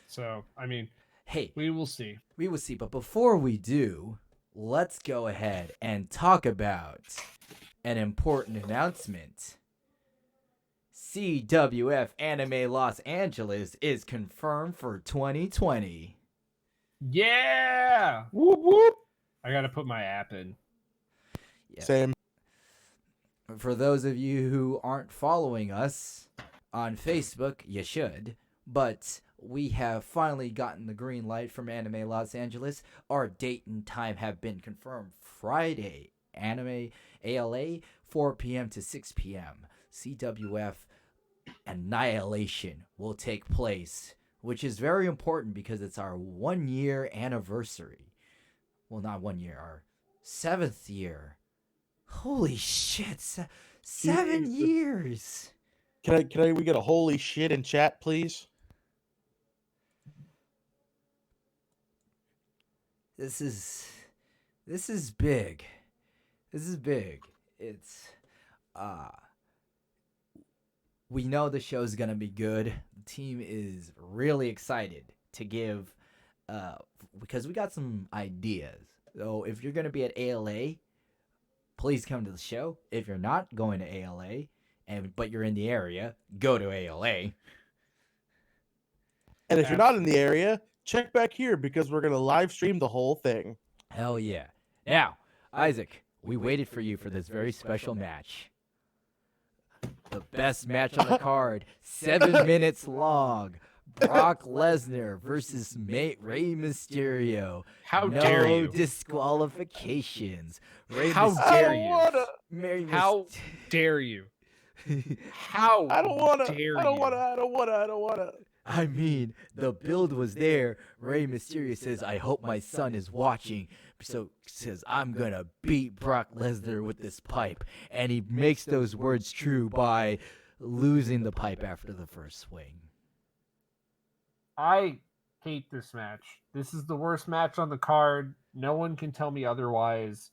E: So, I mean,
C: Hey,
E: we will see.
C: we will see. But before we do, let's go ahead and talk about an important announcement. CWF Animé Los Angeles is confirmed for 2020.
E: Yeah!
D: Whoop whoop.
E: I gotta put my app in.
C: Yeah.
D: Same.
C: For those of you who aren't following us on Facebook, you should. But we have finally gotten the green light from Animé Los Angeles. Our date and time have been confirmed. Friday, Anime ALA, 4 p.m. to 6 p.m. CWF Annihilation will take place, which is very important because it's our 1 year anniversary. Well, not 1 year, our 7th year. Holy shit, 7 years.
D: Can we get a holy shit in chat, please?
C: This is big. This is big. It's we know the show's gonna be good. The team is really excited to give because we got some ideas. So if you're gonna be at ALA, please come to the show. If you're not going to ALA but you're in the area, go to ALA.
D: And if you're not in the area, check back here because we're gonna live stream the whole thing.
C: Hell yeah. Now, Isaac, we waited for you for this very special match. The best match on the card, 7 minutes long. Brock Lesnar versus Rey Mysterio.
E: How
C: no
E: dare you?
C: disqualifications. Rey
E: How
C: Mysterio.
E: dare you?
C: Mary
E: How dare you? How
D: I don't wanna.
E: dare
D: I don't
E: you?
D: wanna. I don't wanna. I don't wanna.
C: I mean, the build was there. Rey Mysterio says, I hope my son is watching. So says, I'm going to beat Brock Lesnar with this pipe. And he makes those words true by losing the pipe after the first swing.
E: I hate this match. This is the worst match on the card. No one can tell me otherwise.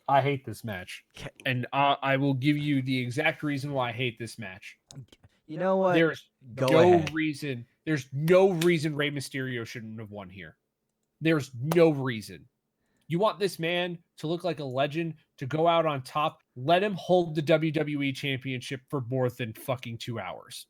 E: I hate this match. And I will give you the exact reason why I hate this match.
C: You know what?
E: There's
C: Go
E: no
C: ahead.
E: reason. There's no reason Rey Mysterio shouldn't have won here. There's no reason. You want this man to look like a legend, to go out on top, let him hold the WWE Championship for more than fucking 2 hours.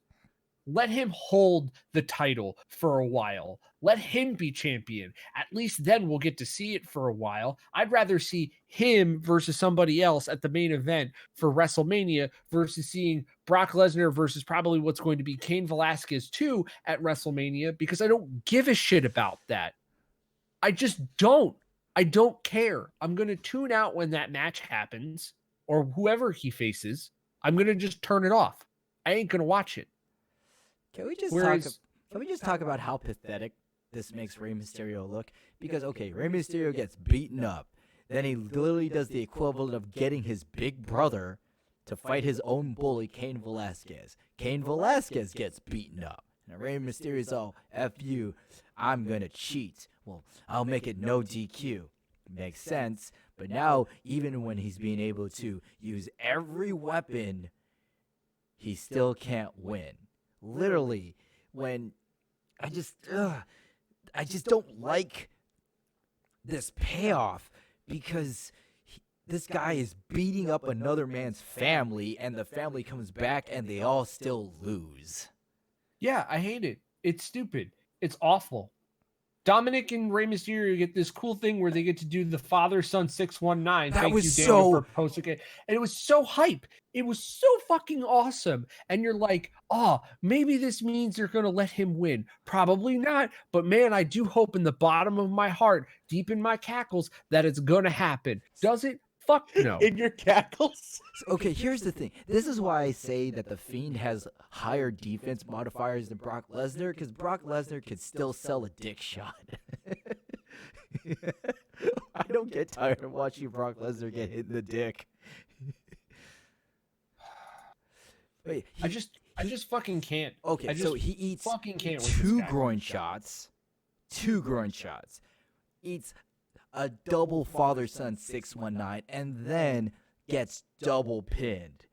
E: Let him hold the title for a while. Let him be champion. At least then we'll get to see it for a while. I'd rather see him versus somebody else at the main event for WrestleMania versus seeing Brock Lesnar versus probably what's going to be Cain Velasquez 2 at WrestleMania, because I don't give a shit about that. I just don't. I don't care. I'm going to tune out when that match happens, or whoever he faces. I'm going to just turn it off. I ain't going to watch it.
C: Can we just talk about how pathetic this makes Rey Mysterio look? Because, okay, Rey Mysterio gets beaten up. Then he literally does the equivalent of getting his big brother to fight his own bully, Cain Velasquez. Cain Velasquez gets beaten up. And Rey Mysterio's all, F you, I'm going to cheat. Well, I'll make it no DQ. Makes sense. But now, even when he's being able to use every weapon, he still can't win. Literally, when I just don't like this payoff, because this guy is beating up another man's family, and the family comes back and they all still lose.
E: Yeah, I hate it. It's stupid. It's awful. Dominic and Rey Mysterio get this cool thing where they get to do the father-son 619.
C: That
E: Thank
C: was
E: you, Daniel,
C: so-
E: for posting it. And it was so hype. It was so fucking awesome. And you're like, oh, maybe this means they're going to let him win. Probably not. But man, I do hope in the bottom of my heart, deep in my cackles, that it's going to happen. Does it? Fuck no.
D: In your cackles.
C: Okay, here's the thing. This is why I say that The Fiend has higher defense modifiers than Brock Lesnar, because Brock Lesnar could still sell a dick shot. I don't get tired of watching Brock Lesnar get hit in the dick. Wait,
E: I just fucking can't.
C: okay,
E: I just
C: so he eats
E: fucking can't with this
C: two
E: guy.
C: groin shots, eats a double father-son 619, and then gets double pinned.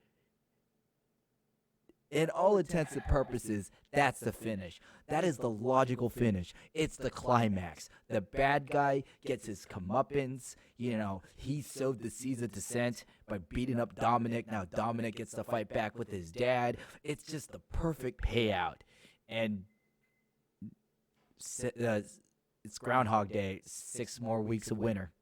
C: In all intents and purposes, that's the finish. That is the logical finish. It's the climax. The bad guy gets his comeuppance. You know, he sowed the seeds of dissent by beating up Dominic. Now Dominic gets to fight back with his dad. It's just the perfect payout. And it's Groundhog Day. 6 more weeks of winter.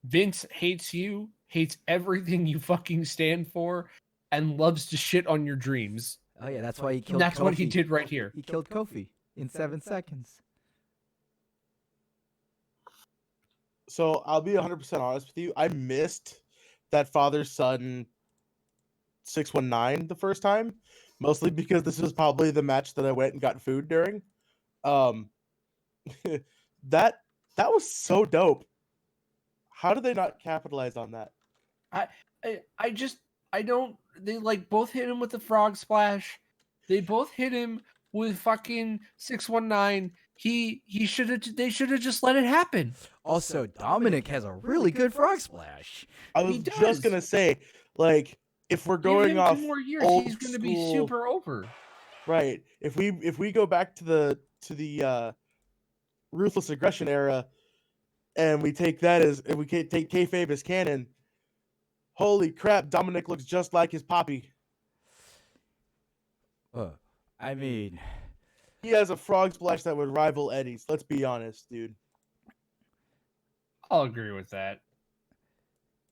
E: Vince hates you, hates everything you fucking stand for, and loves to shit on your dreams.
C: Oh yeah, that's why he
E: And
C: killed
E: that's
C: Kofi.
E: what he did right here.
C: He killed Kofi in 7 seconds.
D: So I'll be 100% honest with you. I missed that father-son 619 the first time, mostly because this was probably the match that I went and got food during. That was so dope. How did they not capitalize on that?
E: I don't. They like both hit him with the frog splash. They both hit him with fucking 619. They should have just let it happen.
C: Also, Dominic has a really good frog splash.
D: I was just gonna say, like, if we're going
E: Give him
D: off
E: 2 more years,
D: old
E: he's going to be
D: school-
E: super over.
D: right, if we go back to the ruthless aggression era, and we take that as if we take kayfabe as canon, holy crap, Dominic looks just like his poppy.
C: I mean,
D: He has a frog splash that would rival Eddie's. Let's be honest, dude.
E: I'll agree with that.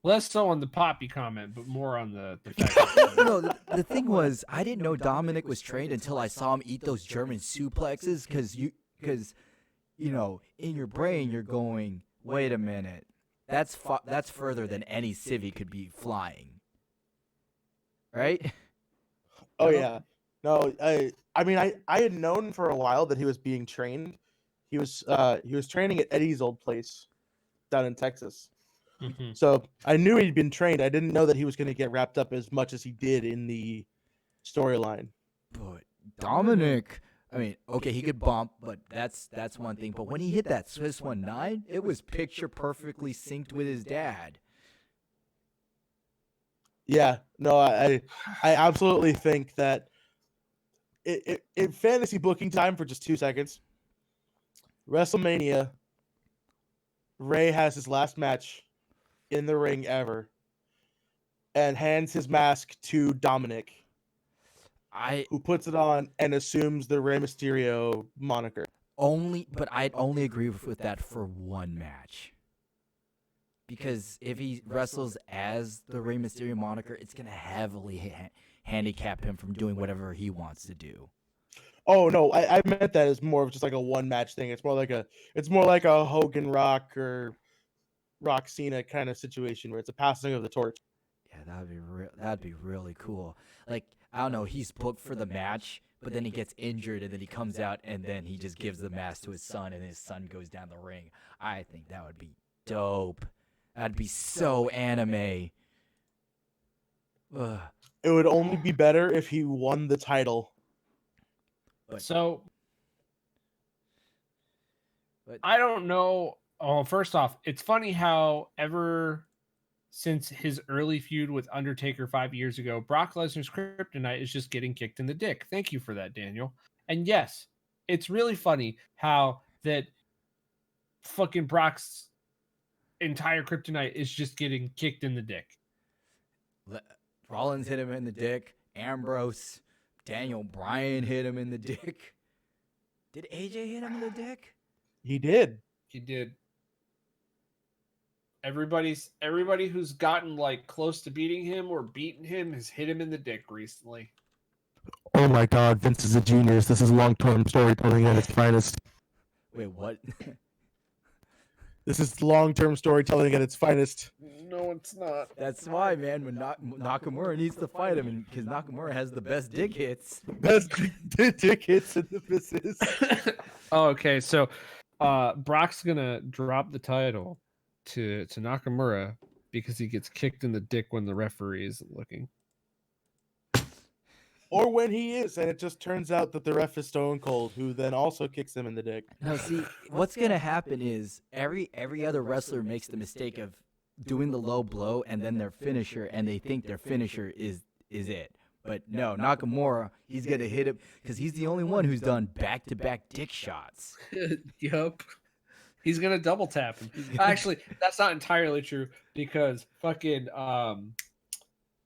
E: Less so on the Poppy comment, but more on the fact that
C: No, the thing was, I didn't know Dominic was trained until I saw him eat those German suplexes. Because in your brain you're going, wait a minute, that's further than any civvy could be flying, right?
D: Oh
C: No?
D: yeah. No, I mean I had known for a while that he was being trained. He was training at Eddie's old place down in Texas.
E: Mhm.
D: So I knew he'd been trained. I didn't know that he was going to get wrapped up as much as he did in the storyline.
C: But Dominic, I mean, okay, he could bump, but that's one thing. But when he hit that Swiss 1-9, it was picture perfectly synced with his dad.
D: Yeah, no, I absolutely think that in fantasy booking time for just 2 seconds. WrestleMania, Ray has his last match in the ring ever and hands his mask to Dominic, who puts it on and assumes the Rey Mysterio moniker.
C: I'd only agree with that for one match. Because if he wrestles as the Rey Mysterio moniker, it's going to heavily handicap him from doing whatever he wants to do.
D: Oh no, I meant that as more of just like a one match thing. It's more like a Hogan Rock or Rock Cena kind of situation where it's a passing of the torch.
C: Yeah, that'd be really cool. Like, I don't know, he's booked for the match, but then he gets injured and then he comes out and then he just gives the mask to his son and his son goes down the ring. I think that would be dope. That'd be so anime. Ugh.
D: It would only be better if he won the title.
E: So
C: But
E: I don't know. Oh, first off, it's funny how ever since his early feud with Undertaker 5 years ago, Brock Lesnar's kryptonite is just getting kicked in the dick. Thank you for that, Daniel. And yes, it's really funny how that fucking Brock's entire kryptonite is just getting kicked in the dick.
C: Rollins hit him in the dick. Ambrose, Daniel Bryan hit him in the dick. Did AJ hit him in the dick?
D: He did.
E: He did. Everybody who's gotten like close to beating him or beaten him has hit him in the dick recently.
D: Oh my God, Vince is a genius. This is long-term storytelling at its finest.
C: Wait, what?
D: This is long-term storytelling at its finest.
E: No, it's not.
C: That's why, man. When Nakamura needs to fight him, because Nakamura has the best dick hits.
D: Best dick hits in the business.
E: Oh, okay, so Brock's gonna drop the title to Nakamura because he gets kicked in the dick when the referee isn't looking.
D: Or when he is, and it just turns out that the ref is Stone Cold, who then also kicks him in the dick.
C: Now, see, what's gonna happen is every other wrestler makes the mistake of doing the low blow and then their finisher, and they think their finisher is it. But no, Nakamura, he's gonna hit him because he's the only one who's done back-to-back dick shots.
E: Yup. He's gonna double tap him. Actually, that's not entirely true because fucking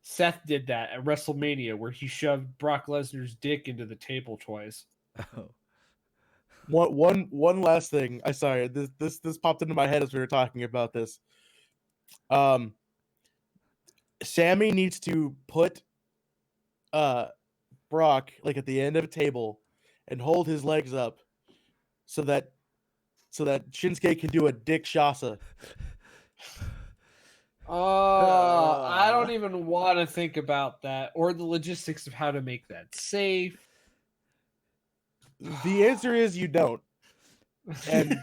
E: Seth did that at WrestleMania where he shoved Brock Lesnar's dick into the table twice.
C: Oh.
D: One last thing. I sorry, this popped into my head as we were talking about this. Sammy needs to put Brock like at the end of a table and hold his legs up so that Shinsuke can do a dick shasa.
E: Oh, I don't even want to think about that or the logistics of how to make that safe.
D: The answer is you don't. And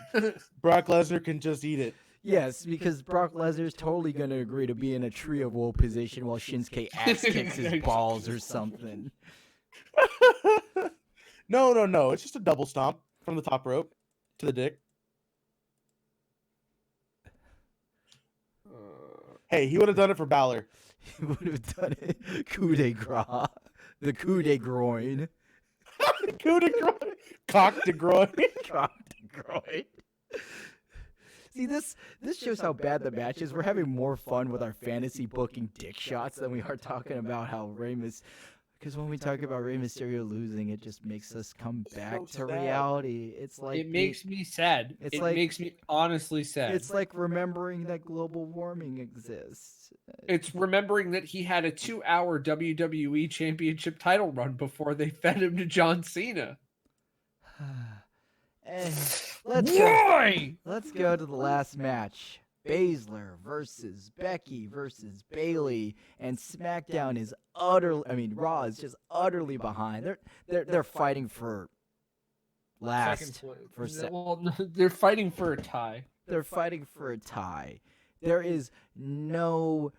D: Brock Lesnar can just eat it.
C: Yes, because Brock Lesnar's totally gonna agree to be in a tree of woe position while Shinsuke ass kicks his balls or something.
D: No. It's just a double stomp from the top rope to the dick. Hey, he would have done it for Balor.
C: He would have done it. Coup de grace. The coup de groin.
D: Coup de groin. Cock de groin.
C: Cock de groin. See, this shows how bad the match is. We're having more fun with our fantasy booking dick shots than we are talking about how Because when we talk about Rey Mysterio losing, it just makes us come back
D: so
C: to
D: sad.
C: reality. It's like
E: It makes me sad.
C: It's
E: It
C: like-
E: makes me honestly sad.
C: it's like remembering that global warming exists.
E: It's remembering that he had a 2-hour WWE Championship title run before they fed him to John Cena.
C: And let's go.
E: Why?
C: Let's go to the last match. Baszler versus Becky versus Bailey, and SmackDown is Raw is just utterly behind. They're fighting for last.
E: They're fighting for a tie.
C: They're fighting for a tie. There is no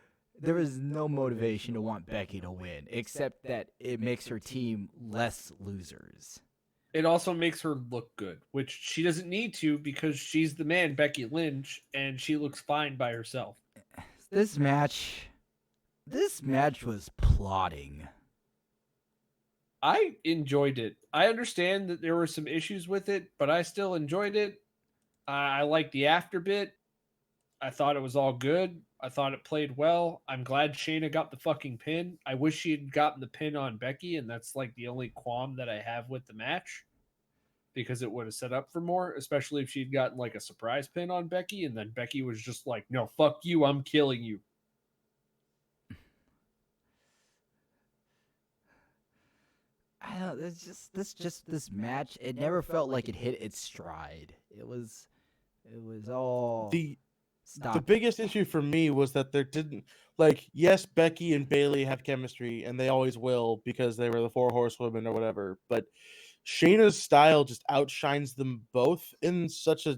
C: motivation to want Becky to win, except that it makes her team less losers.
E: It also makes her look good, which she doesn't need to because she's the man, Becky Lynch, and she looks fine by herself.
C: This match was plotting.
E: I enjoyed it. I understand that there were some issues with it, but I still enjoyed it. I liked the after bit. I thought it was all good. I thought it played well. I'm glad Shayna got the fucking pin. I wish she had gotten the pin on Becky, and that's like the only qualm that I have with the match, because it would have set up for more, especially if she'd gotten like a surprise pin on Becky, and then Becky was just like, no, fuck you, I'm killing you.
C: I don't know, this match, it never felt like it hit its stride. It was all
D: The
C: stop.
D: biggest issue for me was that there didn't, like, yes, Becky and Bailey had chemistry, and they always will because they were the 4 horsewomen or whatever, but Shayna's style just outshines them both in such a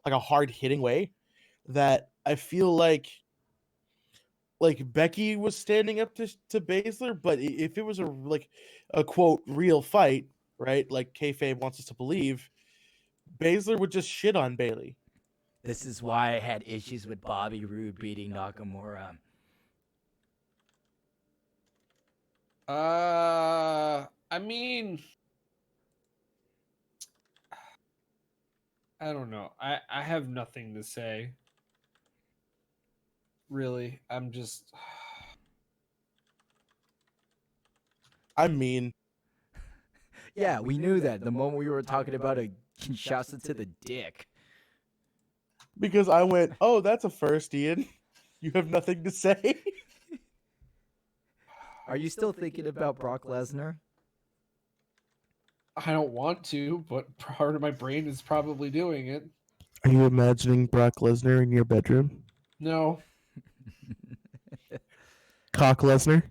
D: like a hard hitting way that I feel like Becky was standing up to Baszler, but if it was a quote real fight, right, like kayfabe wants us to believe, Baszler would just shit on Bailey.
C: This is why I had issues with Bobby Roode beating Nakamura.
E: I mean, I don't know. I have nothing to say. Really, I'm just.
D: I mean,
C: Yeah, we knew that the moment we were talking about a Kinshasa to the dick.
D: because I went, oh, that's a first, Ian. You have nothing to say?
C: Are you still thinking about Brock Lesnar?
E: I don't want to, but part of my brain is probably doing it.
D: Are you imagining Brock Lesnar in your bedroom?
E: No,
D: Cock Lesnar?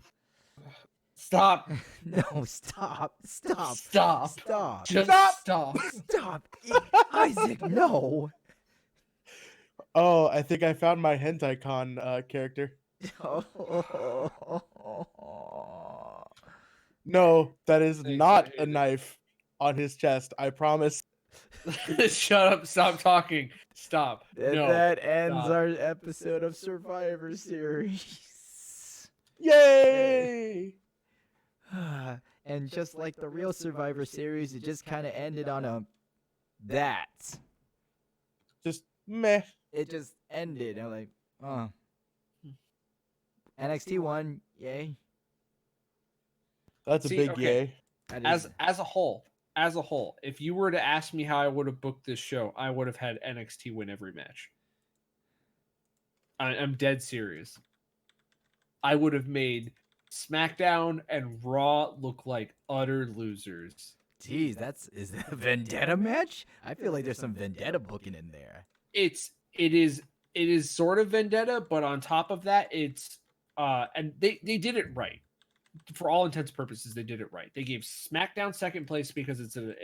E: stop,
C: No, stop.
E: stop,
C: Stop.
E: just stop.
C: Stop. Isaac, no.
D: Oh, I think I found my hentai con character. No, that is
E: Thanks,
D: not
E: I
D: a
E: hate it.
D: knife on his chest. I promise.
E: Shut up! Stop talking! Stop!
C: And
E: No,
C: that ends
E: stop.
C: our episode of Survivor Series.
D: Yay!
C: And just like the real Survivor Series, it just kind of ended on a that.
D: Just meh.
C: It just ended. I'm like, oh. NXT won, yay.
D: That's a
E: See,
D: big
E: okay.
D: yay.
C: That
E: As
C: is-
E: a whole, if you were to ask me how I would have booked this show, I would have had NXT win every match. I'm dead serious. I would have made SmackDown and Raw look like utter losers.
C: Geez, is that a Vendetta match? I feel like there's some Vendetta booking in there.
E: It is sort of Vendetta, but on top of that, it's and they did it right. For all intents and purposes, they did it right. They gave SmackDown second place because it's an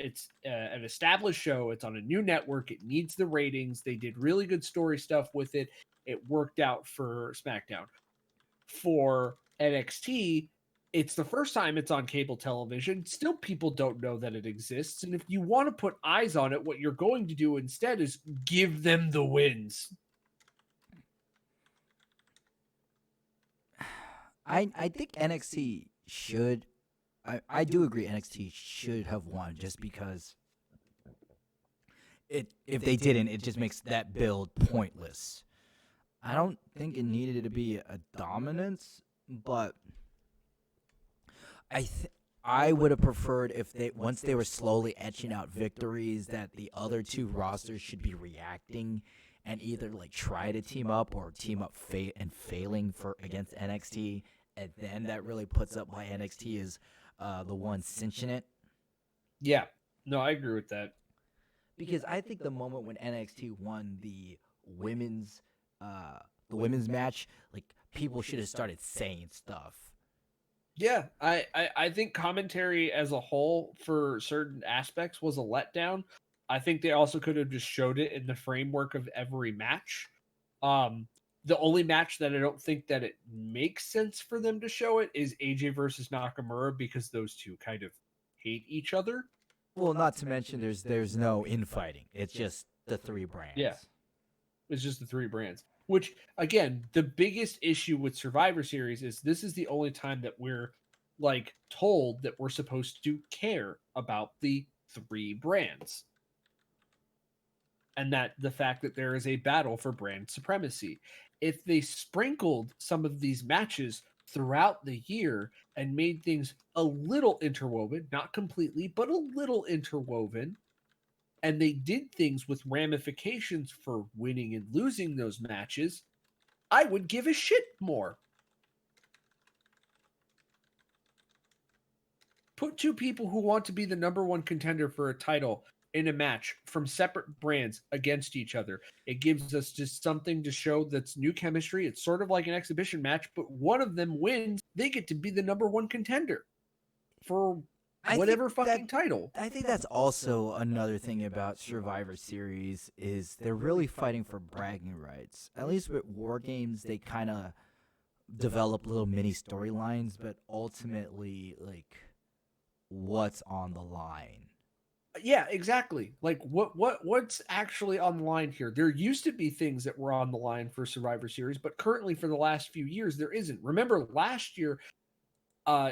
E: established show. It's on a new network. It needs the ratings. They did really good story stuff with it. It worked out for SmackDown. For NXT, it's the first time it's on cable television. Still, people don't know that it exists. And if you want to put eyes on it, what you're going to do instead is give them the wins.
C: I think NXT should. I do agree NXT should have won just because if they didn't, it just makes that build pointless. I don't think it needed to be a dominance, but I would have preferred if once they were slowly etching out victories, that the other two rosters should be reacting and either like try to team up or team up failing for against NXT, and then that really puts up why NXT is the one cinching it.
E: Yeah, no, I agree with that.
C: Because I think the moment when NXT won the women's match, like people should have started saying stuff.
E: Yeah, I think commentary as a whole for certain aspects was a letdown. I think they also could have just showed it in the framework of every match. The only match that I don't think that it makes sense for them to show it is AJ versus Nakamura, because those two kind of hate each other.
C: Well, not to mention there's no infighting. It's just the three brands.
E: Yeah. It's just the three brands. Which, again, the biggest issue with Survivor Series is this is the only time that we're like told that we're supposed to care about the three brands. And that the fact that there is a battle for brand supremacy. If they sprinkled some of these matches throughout the year and made things a little interwoven, not completely, but a little interwoven, and they did things with ramifications for winning and losing those matches, I would give a shit more. Put two people who want to be the number one contender for a title in a match from separate brands against each other. It gives us just something to show that's new chemistry. It's sort of like an exhibition match, but one of them wins, they get to be the number one contender for whatever fucking title.
C: I think that's also another thing about Survivor Series is they're really fighting for bragging rights. At least with War Games, they kind of develop little mini storylines, but ultimately, like, what's on the line?
E: Yeah, exactly. Like what's actually on the line here? There used to be things that were on the line for Survivor Series, but currently for the last few years there isn't. Remember last year,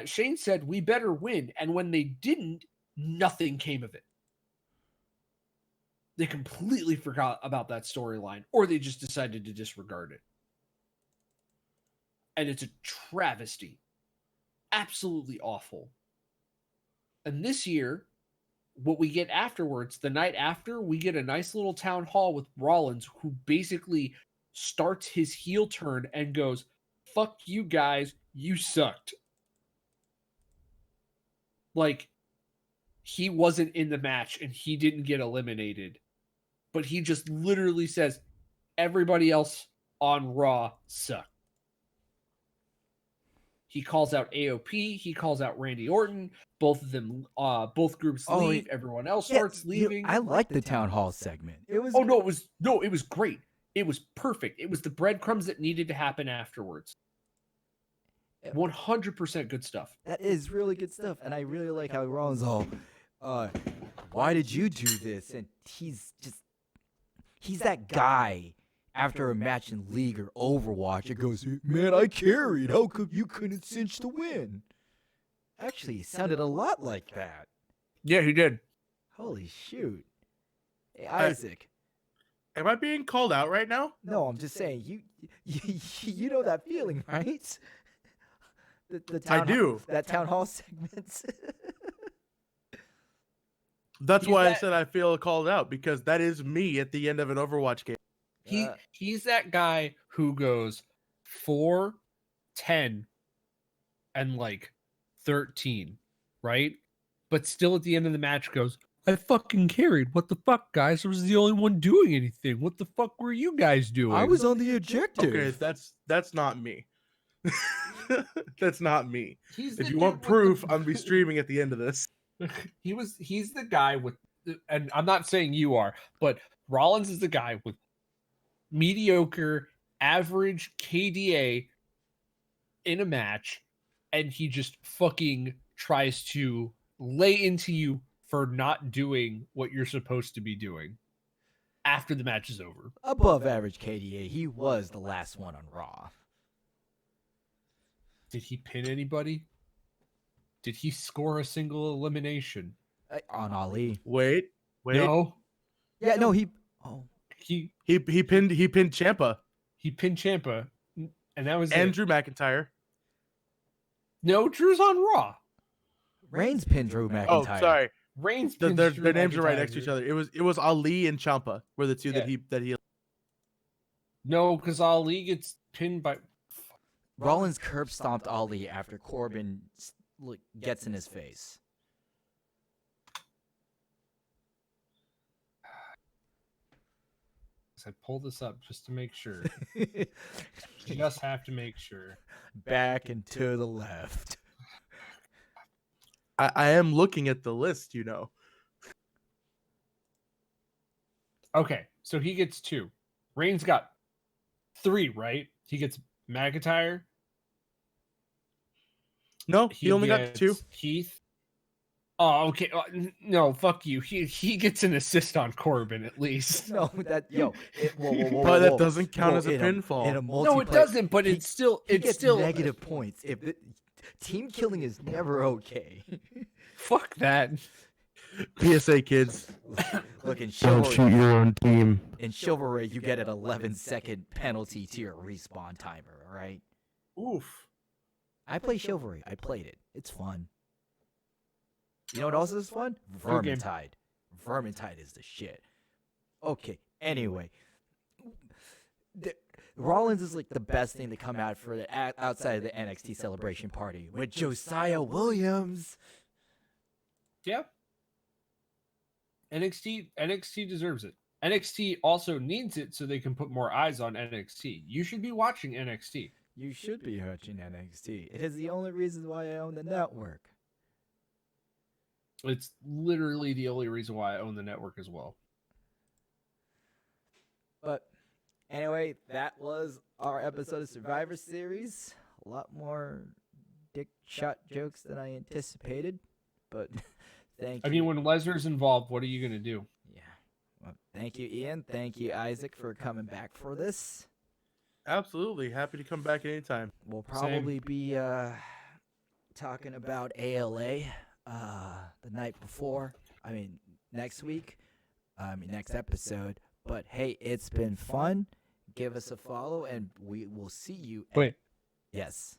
E: Shane said we better win, and when they didn't, nothing came of it. They completely forgot about that storyline, or they just decided to disregard it. And it's a travesty. Absolutely awful. And this year, what we get afterwards, the night after, we get a nice little town hall with Rollins, who basically starts his heel turn and goes, "Fuck you guys, you sucked." Like, he wasn't in the match and he didn't get eliminated, but he just literally says, everybody else on Raw sucked. He calls out AOP. He calls out Randy Orton. Both of them, both groups leave. Everyone else starts leaving.
C: I like the town hall segment. It was.
E: It was great. It was perfect. It was the breadcrumbs that needed to happen afterwards. 100% good stuff.
C: That is really good stuff, and I really like how Rollins all, why did you do this? And he's that guy. After a match in League or Overwatch, it goes, "Man, I carried. How come you couldn't cinch the win?" Actually, it sounded a lot like that.
E: Yeah, he did.
C: Holy shoot. Hey, Isaac.
D: Am I being called out right now?
C: No, I'm just saying, you know that feeling, right?
D: I do.
C: That town hall segment.
D: That's why I said I feel called out, because that is me at the end of an Overwatch game.
E: He's that guy who goes 4, 10, and like 13, right? But still at the end of the match goes, "I fucking carried. What the fuck, guys? I was the only one doing anything. What the fuck were you guys doing?"
C: I was on the objective.
D: Okay, that's not me. That's not me. If you want
E: dude
D: proof, I'll be streaming at the end of this.
E: He's the guy with, and I'm not saying you are, but Rollins is the guy with mediocre, average KDA in a match, and he just fucking tries to lay into you for not doing what you're supposed to be doing after the match is over.
C: Above average KDA, he was the last one on Raw.
E: Did he pin anybody? Did he score a single elimination?
C: On Ali.
D: Wait.
E: No.
C: Yeah, no, he
D: pinned Ciampa.
E: He pinned Ciampa, and that was
D: and
E: it.
D: Drew McIntyre.
E: No, Drew's on Raw.
C: Reigns pinned Drew McIntyre.
D: Oh, sorry.
E: Reigns
D: Their
E: pins Drew
D: names are right
E: McIntyre,
D: next to each
E: dude.
D: other. It was Ali and Ciampa were the two
E: Yeah.
D: that he.
E: No, because Ali gets pinned by.
C: Rollins curb stomped Ali after Corbin gets in his face.
E: I pull this up just to make sure. Just have to make sure.
C: Back and to the left.
D: I am looking at the list, you know.
E: Okay, so he gets 2. Reigns got 3, right? He gets McIntyre.
D: No, he only got 2.
E: gets Heath. Oh, okay. No, fuck you. He gets an assist on Corbin at least.
C: No, that whoa,
D: But that doesn't count as a pinfall.
C: In a
E: No, it
C: multiplayer-
E: doesn't. But
C: he-
E: it's still
C: he
E: it's
C: gets
E: still
C: negative points. If team killing is never okay.
E: Fuck that.
D: PSA kids.
C: Look, in
D: Don't
C: chivalry,
D: shoot your own team.
C: in chivalry, you get an 11-second penalty to your respawn timer. All right.
D: Oof.
C: I play chivalry. I played it. It's fun. You know what else is fun?
E: Good game.
C: Vermintide. Vermintide is the shit. Okay. Anyway, Rollins is like the best thing to come out for the outside of the NXT celebration party with Josiah Williams.
E: Yeah. NXT deserves it. NXT also needs it so they can put more eyes on NXT. You should be watching NXT.
C: You should be watching NXT. It is the only reason why I own the network.
E: It's literally the only reason why I own the network as well.
C: But anyway, that was our episode of Survivor Series. A lot more dick shot jokes than I anticipated, but thank you.
E: I mean, when Lesnar's involved, what are you going to do?
C: Yeah. Well, thank you, Ian. Thank you, Isaac, for coming back for this.
D: Absolutely. Happy to come back anytime.
C: We'll probably be talking about ALA the night before. I mean, next week. Next episode. But hey, it's been fun. Give us a follow, and we will see you.
E: Wait,
C: Yes.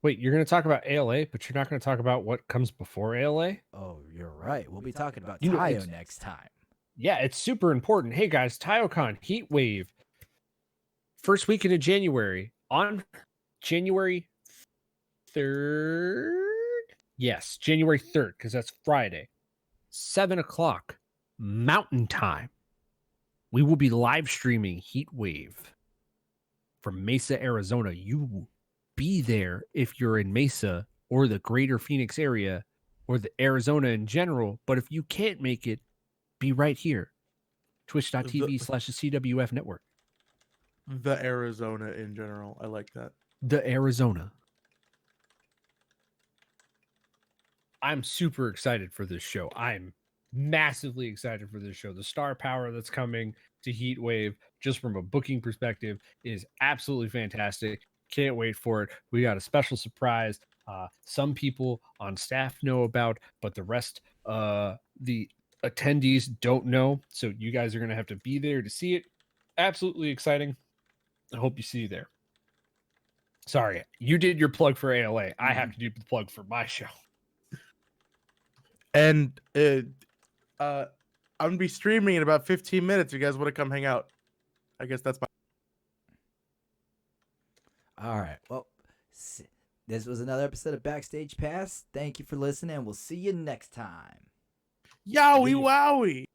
E: you're going to talk about ALA, but you're not going to talk about what comes before ALA?
C: Oh, you're right. We'll be talking about
E: You know,
C: Tayo
E: it's-
C: next time.
E: Yeah, it's super important. Hey guys, TayoCon Heat Wave. First weekend of January. On January 3rd? Yes, January 3rd, because that's Friday. 7 o'clock Mountain Time. We will be live streaming Heat Wave from Mesa, Arizona. You be there if you're in Mesa or the greater Phoenix area or the Arizona in general. But if you can't make it, be right here. Twitch.tv/the CWF network.
D: The Arizona in general. I like that.
E: The Arizona. I'm super excited for this show. I'm massively excited for this show. The star power that's coming to Heat Wave, just from a booking perspective, is absolutely fantastic. Can't wait for it. We got a special surprise. Some people on staff know about, but the rest, the attendees don't know. So you guys are going to have to be there to see it. Absolutely exciting. I hope you see you there. Sorry, you did your plug for ALA. I have to do the plug for my show.
D: And I'm gonna be streaming in about 15 minutes. You guys want to come hang out? I guess that's my.
C: All right. Well, this was another episode of Backstage Pass. Thank you for listening, and we'll see you next time.
D: Yowie wowie!